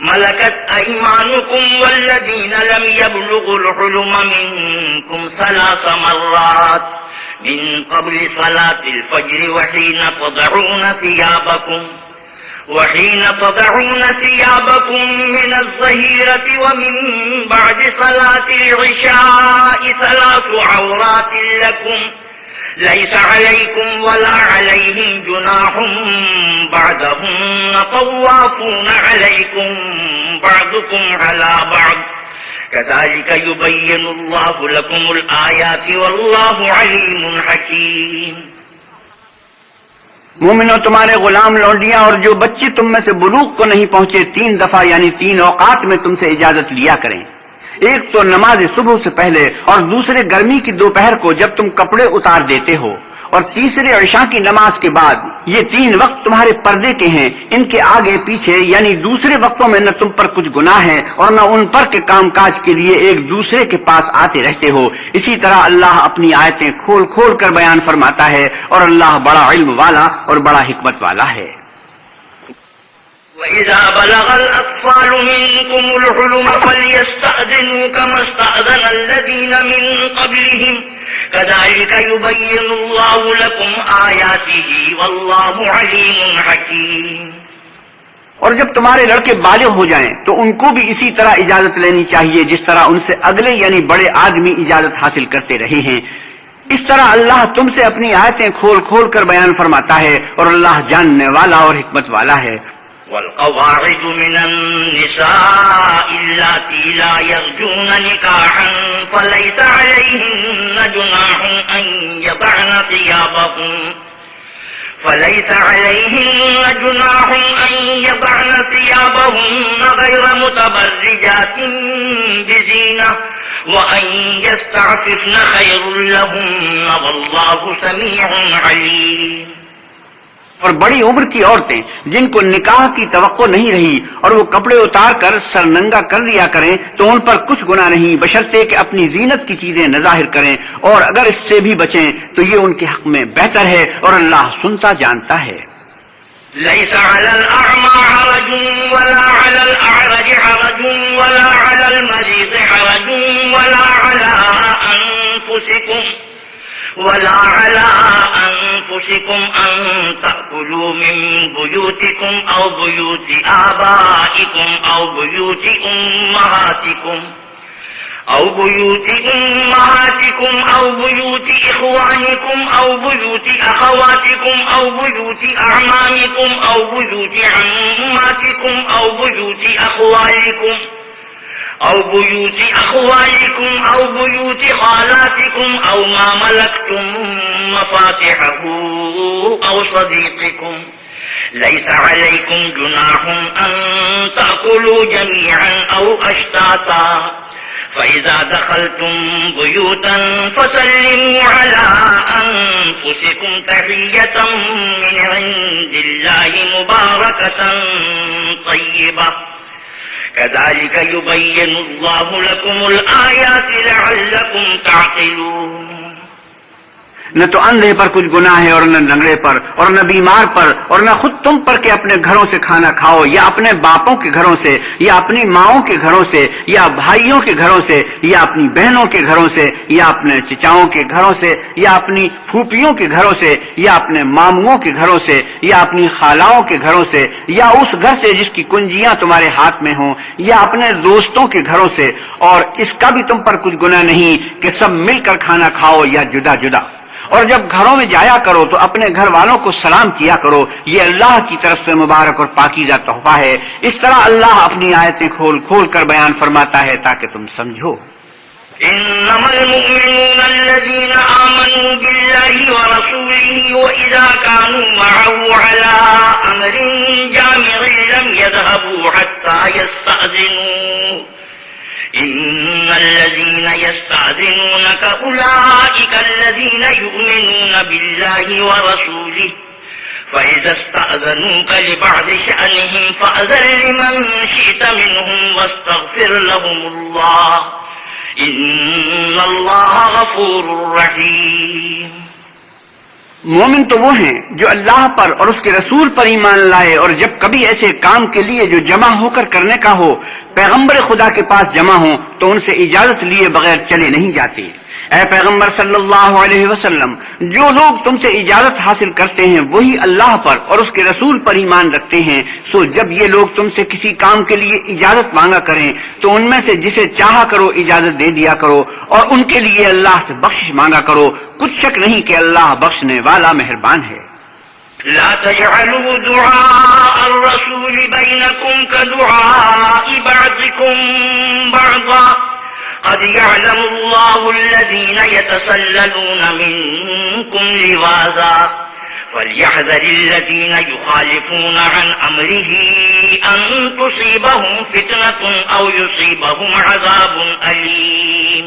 ملكت أيمانكم والذين لم يبلغوا الحلم منكم 3 مرات من قبل صلاة الفجر وحين تضعون ثيابكم من الظهيرة ومن بعد صلاة العشاء 3 عورات لكم ليس عليكم ولا عليهم جناح بعدهن طوافون عليكم بعضكم على بعض كذلك يبين الله لكم الآيات والله عليم حكيم۔ مومنوں، تمہارے غلام لونڈیاں اور جو بچے تم میں سے بلوغ کو نہیں پہنچے 3 دفعہ یعنی 3 اوقات میں تم سے اجازت لیا کریں، ایک تو نماز صبح سے پہلے اور دوسرے گرمی کی دوپہر کو جب تم کپڑے اتار دیتے ہو، اور تیسرے عشاء کی نماز کے بعد۔ یہ 3 وقت تمہارے پردے کے ہیں، ان کے آگے پیچھے یعنی دوسرے وقتوں میں نہ تم پر کچھ گناہ ہے اور نہ ان پر کے کام کاج کے لیے ایک دوسرے کے پاس آتے رہتے ہو۔ اسی طرح اللہ اپنی آیتیں کھول کھول کر بیان فرماتا ہے اور اللہ بڑا علم والا اور بڑا حکمت والا ہے۔ وَإِذَا بَلَغَ الْأَطْفَالُ مِنكُمُ الْحُلُمَ فَلْيَسْتَأْذِنُوا كَمَا اسْتَأْذَنَ الَّذِينَ مِن قَبْلِهِمْ كَذَلِكَ يُبَيِّنُ اللَّهُ لَكُمْ آيَاتِهِ وَاللَّهُ عَلِيمٌ حَكِيمٌ۔ اور جب تمہارے لڑکے بالغ ہو جائیں تو ان کو بھی اسی طرح اجازت لینی چاہیے جس طرح ان سے اگلے یعنی بڑے آدمی اجازت حاصل کرتے رہے ہیں۔ اس طرح اللہ تم سے اپنی آیتیں کھول کھول کر بیان فرماتا ہے اور اللہ جاننے والا اور حکمت والا ہے۔ والقواعد من النساء اللاتي لا يرجون نكاحا فليس عليهن جناح أن يضعن ثيابهن غير متبرجات بزينة وأن يستعففن خير لهن والله سميع عليم۔ اور بڑی عمر کی عورتیں جن کو نکاح کی توقع نہیں رہی اور وہ کپڑے اتار کر سر ننگا کر لیا کریں تو ان پر کچھ گناہ نہیں، بشرطے کہ اپنی زینت کی چیزیں نہ ظاہر کریں، اور اگر اس سے بھی بچیں تو یہ ان کے حق میں بہتر ہے اور اللہ سنتا جانتا ہے۔ ليس على الأعمى حرج ولا على الأعرج حرج ولا على المريض حرج ولا على أنفسكم أن تأكلوا من بيوتكم أو بيوت آبائكم أو بيوت أمهاتكم أو بيوت إخوانكم أو بيوت أخواتكم أو بيوت أعمامكم أو بيوت عماتكم أو بيوت أخوالكم أو بيوت خالاتكم أو ما ملكتم مفاتحه أو صديقكم ليس عليكم جناح أن تأكلوا جميعا أو أشتاتا فإذا دخلتم بيوتا فسلموا على أنفسكم تحية من عند الله مباركة طيبة كذلك يبين الله لكم الآيات لعلكم تعقلون. نہ تو اندھے پر کچھ گناہ ہے اور نہ لنگڑے پر اور نہ بیمار پر اور نہ خود تم پر کہ اپنے گھروں سے کھانا کھاؤ یا اپنے باپوں کے گھروں سے یا اپنی ماؤں کے گھروں سے یا بھائیوں کے گھروں سے یا اپنی بہنوں کے گھروں سے یا اپنے چچاؤں کے گھروں سے یا اپنی پھوپھیوں کے گھروں سے یا اپنے ماموں کے گھروں سے یا اپنی خالاؤں کے گھروں سے یا اس گھر سے جس کی کنجیاں تمہارے ہاتھ میں ہوں یا اپنے دوستوں کے گھروں سے، اور اس کا بھی تم پر کچھ گناہ نہیں کہ سب مل کر کھانا کھاؤ یا جدا جدا. اور جب گھروں میں جایا کرو تو اپنے گھر والوں کو سلام کیا کرو، یہ اللہ کی طرف سے مبارک اور پاکیزہ تحفہ ہے. اس طرح اللہ اپنی آیتیں کھول کھول کر بیان فرماتا ہے تاکہ تم سمجھو. إنما المؤمنون الذين آمنوا بالله ورسوله وإذا كانوا معه على أمر جامع لم يذهبوا حتى يستأذنوه إن الذين يستأذنونك أولئك الذين يؤمنون بالله ورسوله فإذا استأذنوك لبعض شأنهم فأذن لمن شئت منهم واستغفر لهم الله إن الله غفور رحيم. مومن تو وہ ہیں جو اللہ پر اور اس کے رسول پر ایمان لائے، اور جب کبھی ایسے کام کے لیے جو جمع ہو کر کرنے کا ہو پیغمبر خدا کے پاس جمع ہوں تو ان سے اجازت لیے بغیر چلے نہیں جاتے. اے پیغمبر صلی اللہ علیہ وسلم، جو لوگ تم سے اجازت حاصل کرتے ہیں وہی اللہ پر اور اس کے رسول پر ایمان رکھتے ہیں. سو جب یہ لوگ تم سے کسی کام کے لیے اجازت مانگا کریں تو ان میں سے جسے چاہا کرو اجازت دے دیا کرو، اور ان کے لیے اللہ سے بخشش مانگا کرو. کچھ شک نہیں کہ اللہ بخشنے والا مہربان ہے. لا تجعلوا دعاء الرسول بينكم كدعاء بعضكم بعضا قد يعلم الله الذين يتسللون منكم لواذا فليحذر الذين يخالفون عن أمره أن تصيبهم فتنة أو يصيبهم عذاب أليم.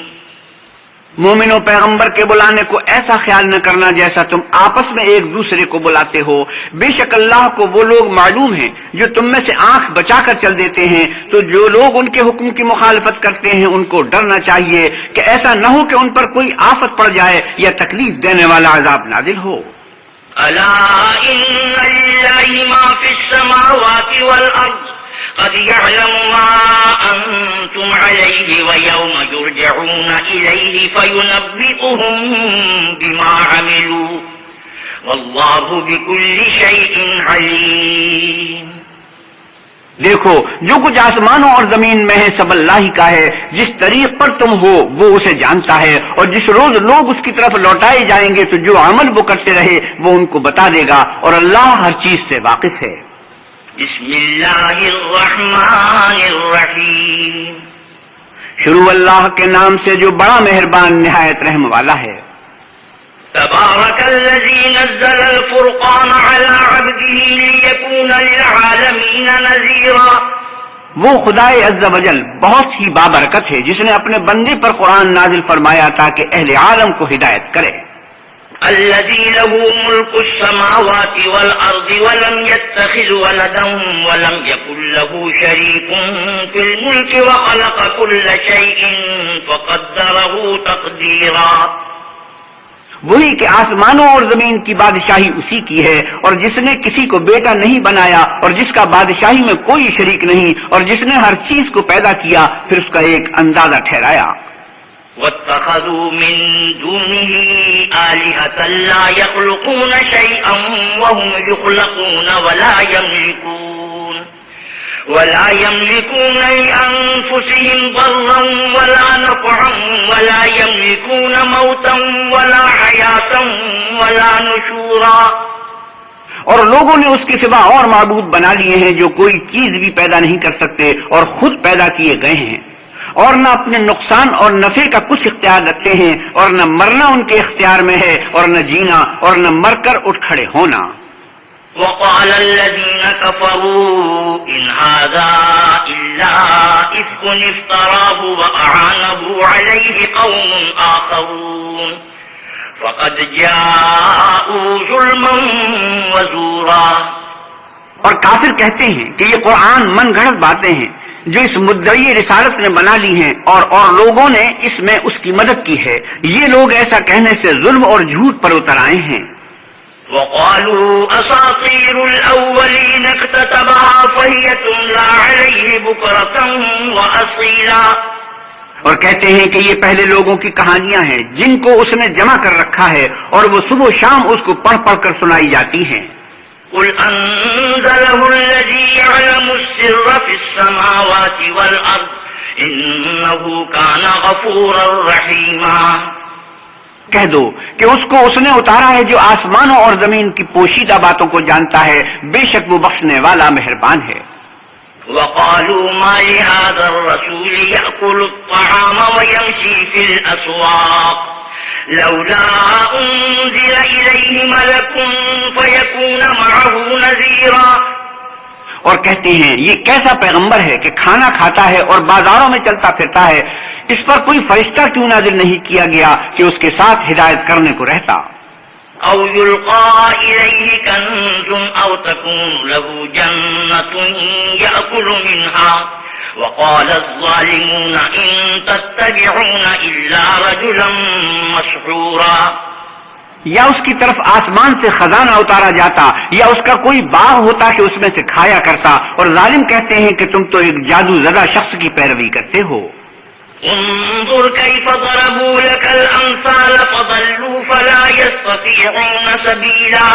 مومنوں، پیغمبر کے بلانے کو ایسا خیال نہ کرنا جیسا تم آپس میں ایک دوسرے کو بلاتے ہو. بے شک اللہ کو وہ لوگ معلوم ہیں جو تم میں سے آنکھ بچا کر چل دیتے ہیں، تو جو لوگ ان کے حکم کی مخالفت کرتے ہیں ان کو ڈرنا چاہیے کہ ایسا نہ ہو کہ ان پر کوئی آفت پڑ جائے یا تکلیف دینے والا عذاب نازل ہو. ألا إن لله ما في السماوات والأرض قد يعلم ما أنتم عليه ويوم يرجعون إليه فينبئهم بما عملوا والله بكل شيء عليم. دیکھو، جو کچھ آسمانوں اور زمین میں ہے سب اللہ ہی کا ہے. جس طریق پر تم ہو وہ اسے جانتا ہے، اور جس روز لوگ اس کی طرف لوٹائے جائیں گے تو جو عمل وہ کرتے رہے وہ ان کو بتا دے گا، اور اللہ ہر چیز سے واقف ہے. بسم اللہ الرحمن الرحیم. شروع اللہ کے نام سے جو بڑا مہربان نہایت رحم والا ہے. تبارک الذی نزل الفرقان علی عبده لیکون للعالمین نذیرا. وہ خدائے عز و جل بہت ہی بابرکت ہے جس نے اپنے بندے پر قرآن نازل فرمایا تاکہ اہل عالم کو ہدایت کرے. الذي له ملك السماوات والأرض ولم يتخذ ولدا ولم يكن له شريك في الملك وخلق كل شيء فقدره تقديرا. وہی کہ آسمانوں اور زمین کی بادشاہی اسی کی ہے، اور جس نے کسی کو بیٹا نہیں بنایا اور جس کا بادشاہی میں کوئی شریک نہیں، اور جس نے ہر چیز کو پیدا کیا پھر اس کا ایک اندازہ ٹھہرایا. واتخذوا من دونه آلهة لا يخلقون شيئا وهم يخلقون ولا يملكون لأنفسهم ضرا ولا نفعا ولا يملكون موتا ولا حياة ولا نشورا. اور لوگوں نے اس کے سوا اور معبود بنا لیے ہیں جو کوئی چیز بھی پیدا نہیں کر سکتے اور خود پیدا کیے گئے ہیں، اور نہ اپنے نقصان اور نفع کا کچھ اختیار رکھتے ہیں، اور نہ مرنا ان کے اختیار میں ہے اور نہ جینا اور نہ مر کر اٹھ کھڑے ہونا. وقال الذين كفروا إن هذا إلا إفك افتراه وأعانه قوم آخرون فقد جاءوا ظلما وزورا. اور کافر کہتے ہیں کہ یہ قرآن من گھڑت باتیں ہیں جو اس مدعی رسالت نے بنا لی ہیں اور لوگوں نے اس میں اس کی مدد کی ہے. یہ لوگ ایسا کہنے سے ظلم اور جھوٹ پر اتر آئے ہیں. وقالوا اساطير الاولين اكتتبها فهي تملى عليه بكرة واصيلا. اور کہتے ہیں کہ یہ پہلے لوگوں کی کہانیاں ہیں جن کو اس نے جمع کر رکھا ہے اور وہ صبح و شام اس کو پڑھ پڑھ کر سنائی جاتی ہیں. قل انزله الذي يعلم السر في السماوات والارض انه كان غفورا رحيما. کہہ دو کہ اس کو اس نے اتارا ہے جو آسمانوں اور زمین کی پوشیدہ باتوں کو جانتا ہے، بے شک وہ بخشنے والا مہربان ہے. وقالوا ما لهذا الرسول يأكل الطعام ويمشي في الأسواق لولا أنزل إليه ملك فيكون معه نذيرا. اور کہتے ہیں یہ کیسا پیغمبر ہے کہ کھانا کھاتا ہے اور بازاروں میں چلتا پھرتا ہے، اس پر کوئی فرشتہ کیوں نازل نہیں کیا گیا کہ اس کے ساتھ ہدایت کرنے کو رہتا. أو يلقى إليه كنز أو تكون له جنة يأكل منها وقال الظالمون إن تتبعون إلا رجلا مسحورا. یا اس کی طرف آسمان سے خزانہ اتارا جاتا یا اس کا کوئی باغ ہوتا کہ اس میں سے کھایا کرتا، اور ظالم کہتے ہیں کہ تم تو ایک جادو زدہ شخص کی پیروی کرتے ہو. انظر كيف ضربوا لك الأمثال فضلوا فلا يستطيعون سبيلا.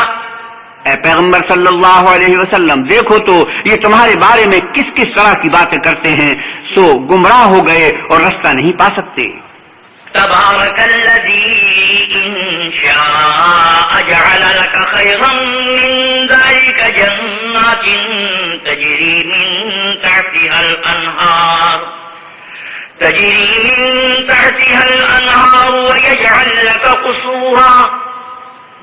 اے پیغمبر صلی اللہ علیہ وسلم، دیکھو تو یہ تمہارے بارے میں کس کس طرح کی باتیں کرتے ہیں، سو گمراہ ہو گئے اور رستہ نہیں پا سکتے. تبارك الذي إن شاء جعل لك خيرا من ذلك جنات تجري من تحتها الأنهار ويجعل لك قصورا.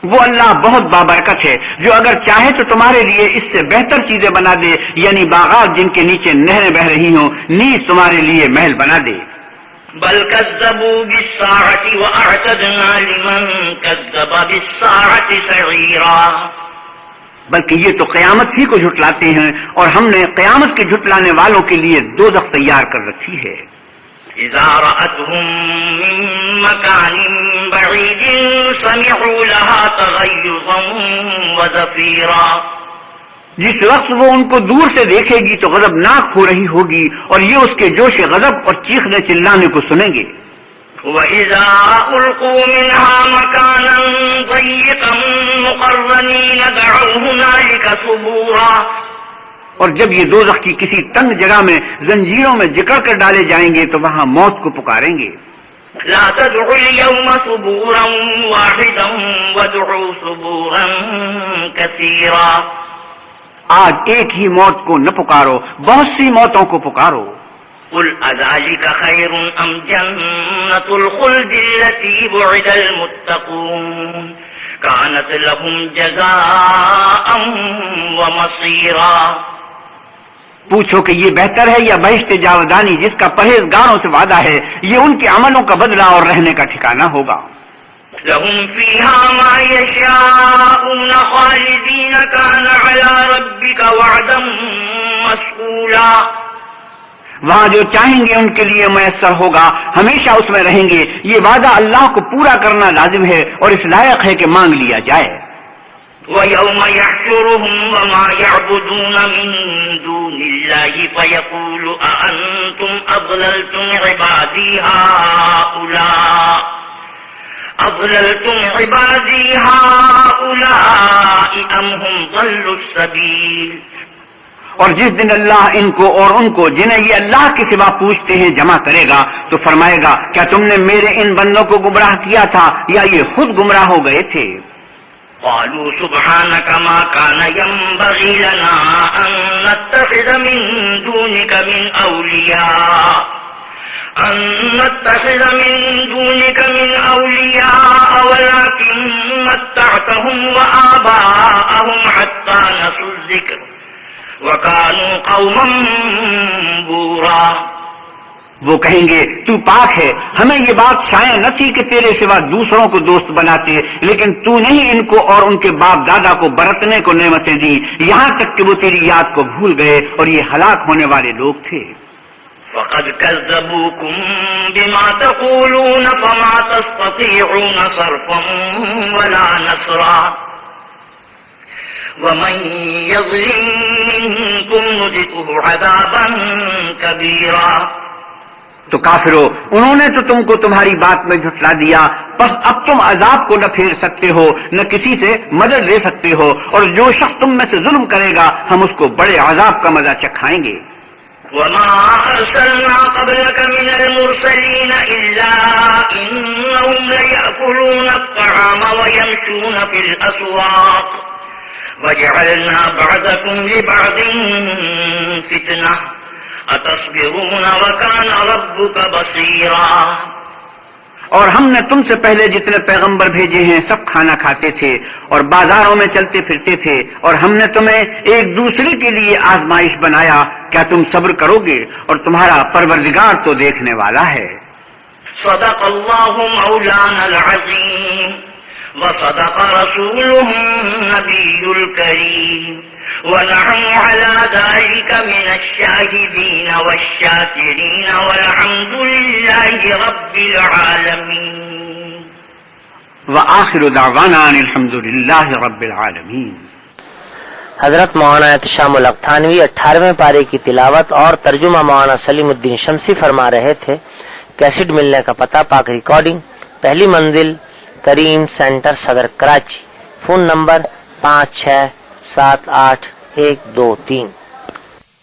وہ اللہ بہت بابرکت ہے جو اگر چاہے تو تمہارے لیے اس سے بہتر چیزیں بنا دے، یعنی باغات جن کے نیچے نہریں بہ رہی ہوں، نیز تمہارے لیے محل بنا دے. بل كذبوا بالساعة وأعتدنا لمن كذب بالساعة سعيرا. بلکہ یہ تو قیامت ہی کو جھٹلاتے ہیں اور ہم نے قیامت کے جھٹلانے والوں کے لیے دوزخ تیار کر رکھی ہے. إذا رأتهم من مكان بعيد سمعوا لها تغيظا وزفيرا. جس وقت وہ ان کو دور سے دیکھے گی تو غضبناک ہو رہی ہوگی اور یہ اس کے جوش غضب اور چیخنے چلانے کو سنیں گے. وَإِذَا أُلْقُوا مِنْهَا مَكَانًا ضَيِّقًا مُقَرَّنِينَ دَعَوْا هُنَالِكَ ثُبُورًا. اور جب یہ دوزخ کی کسی تنگ جگہ میں زنجیروں میں جکڑ کر ڈالے جائیں گے تو وہاں موت کو پکاریں گے. لا تدعوا اليوم ثبورا واحدا وادعوا ثبورا كثيرا. آج ایک ہی موت کو نہ پکارو، بہت سی موتوں کو پکارو. قل اذلك خير ام جنة الخلد التي وعد المتقون كانت لهم جزاء ومصيرا. پوچھو کہ یہ بہتر ہے یا بہشت جاودانی جس کا پرہیزگاروں سے وعدہ ہے، یہ ان کے عملوں کا بدلہ اور رہنے کا ٹھکانہ ہوگا. لهم فيها ما يشاءون خالدين كان على ربك وعدا مسئولا. وہاں جو چاہیں گے ان کے لیے میسر ہوگا، ہمیشہ اس میں رہیں گے. یہ وعدہ اللہ کو پورا کرنا لازم ہے اور اس لائق ہے کہ مانگ لیا جائے. وَيَوْمَ يَحْشُرُهُمْ وَمَا يَعْبُدُونَ مِن دُونِ اللَّهِ فَيَقُولُ أَأَنْتُمْ أَضْلَلْتُمْ عِبَادِي هَؤُلَاءِ أَمْ هُمْ ضَلُّوا السَّبِيلَ. اور جس دن اللہ ان کو اور ان کو جنہیں یہ اللہ کے سوا پوچھتے ہیں جمع کرے گا تو فرمائے گا، کیا تم نے میرے ان بندوں کو گمراہ کیا تھا یا یہ خود گمراہ ہو گئے تھے؟ قالوا سبحانك ما كان ينبغي لنا أن نتخذ من دونك من أولياء ولكن متعتهم وآباءهم حتى نسوا الذكر وكانوا قوما بورا. وہ کہیں گے تو پاک ہے، ہمیں یہ بات شائع نہ تھی کہ تیرے سوا دوسروں کو دوست بناتے، لیکن تو نے ہی ان کو اور ان کے باپ دادا کو برتنے کو نعمتیں دی، یہاں تک کہ وہ تیری یاد کو بھول گئے اور یہ ہلاک ہونے والے لوگ تھے۔ فقد كذبوكم بما تقولون فما تستطيعون صرفا ولا نصرا ومن يظلم منكم نذقه عذابا كبيرا۔ تو کافرو، انہوں نے تو تم کو تمہاری بات میں جھٹلا دیا، بس اب تم عذاب کو نہ پھیر سکتے ہو نہ کسی سے مدد لے سکتے ہو، اور جو شخص تم میں سے ظلم کرے گا ہم اس کو بڑے عذاب کا مزہ چکھائیں گے۔ وما أرسلنا قبلك من المرسلين إلا إنهم ليأكلون الطعام ويمشون في الأسواق وجعلنا بعضكم لبعض فتنة أتصبرون وكان ربك بصيرا۔ اور ہم نے تم سے پہلے جتنے پیغمبر بھیجے ہیں سب کھانا کھاتے تھے اور بازاروں میں چلتے پھرتے تھے، اور ہم نے تمہیں ایک دوسرے کے لیے آزمائش بنایا، کیا تم صبر کرو گے؟ اور تمہارا پروردگار تو دیکھنے والا ہے۔ صدق اللہ مولانا العظیم وصدق رسوله النبی الکریم ونحن على ذلك من الشاهدين والشاكرين والحمد لله رب العالمين وآخر دعوانا ان الحمد للہ رب العالمین۔ حضرت مولانا احتشام الحق تھانوی 18ویں پارے کی تلاوت اور ترجمہ مولانا سلیم الدین شمسی فرما رہے تھے۔ کیسٹ ملنے کا پتہ: پاک ریکارڈنگ، پہلی منزل، کریم سینٹر، صدر، کراچی۔ Phone number 5678 123۔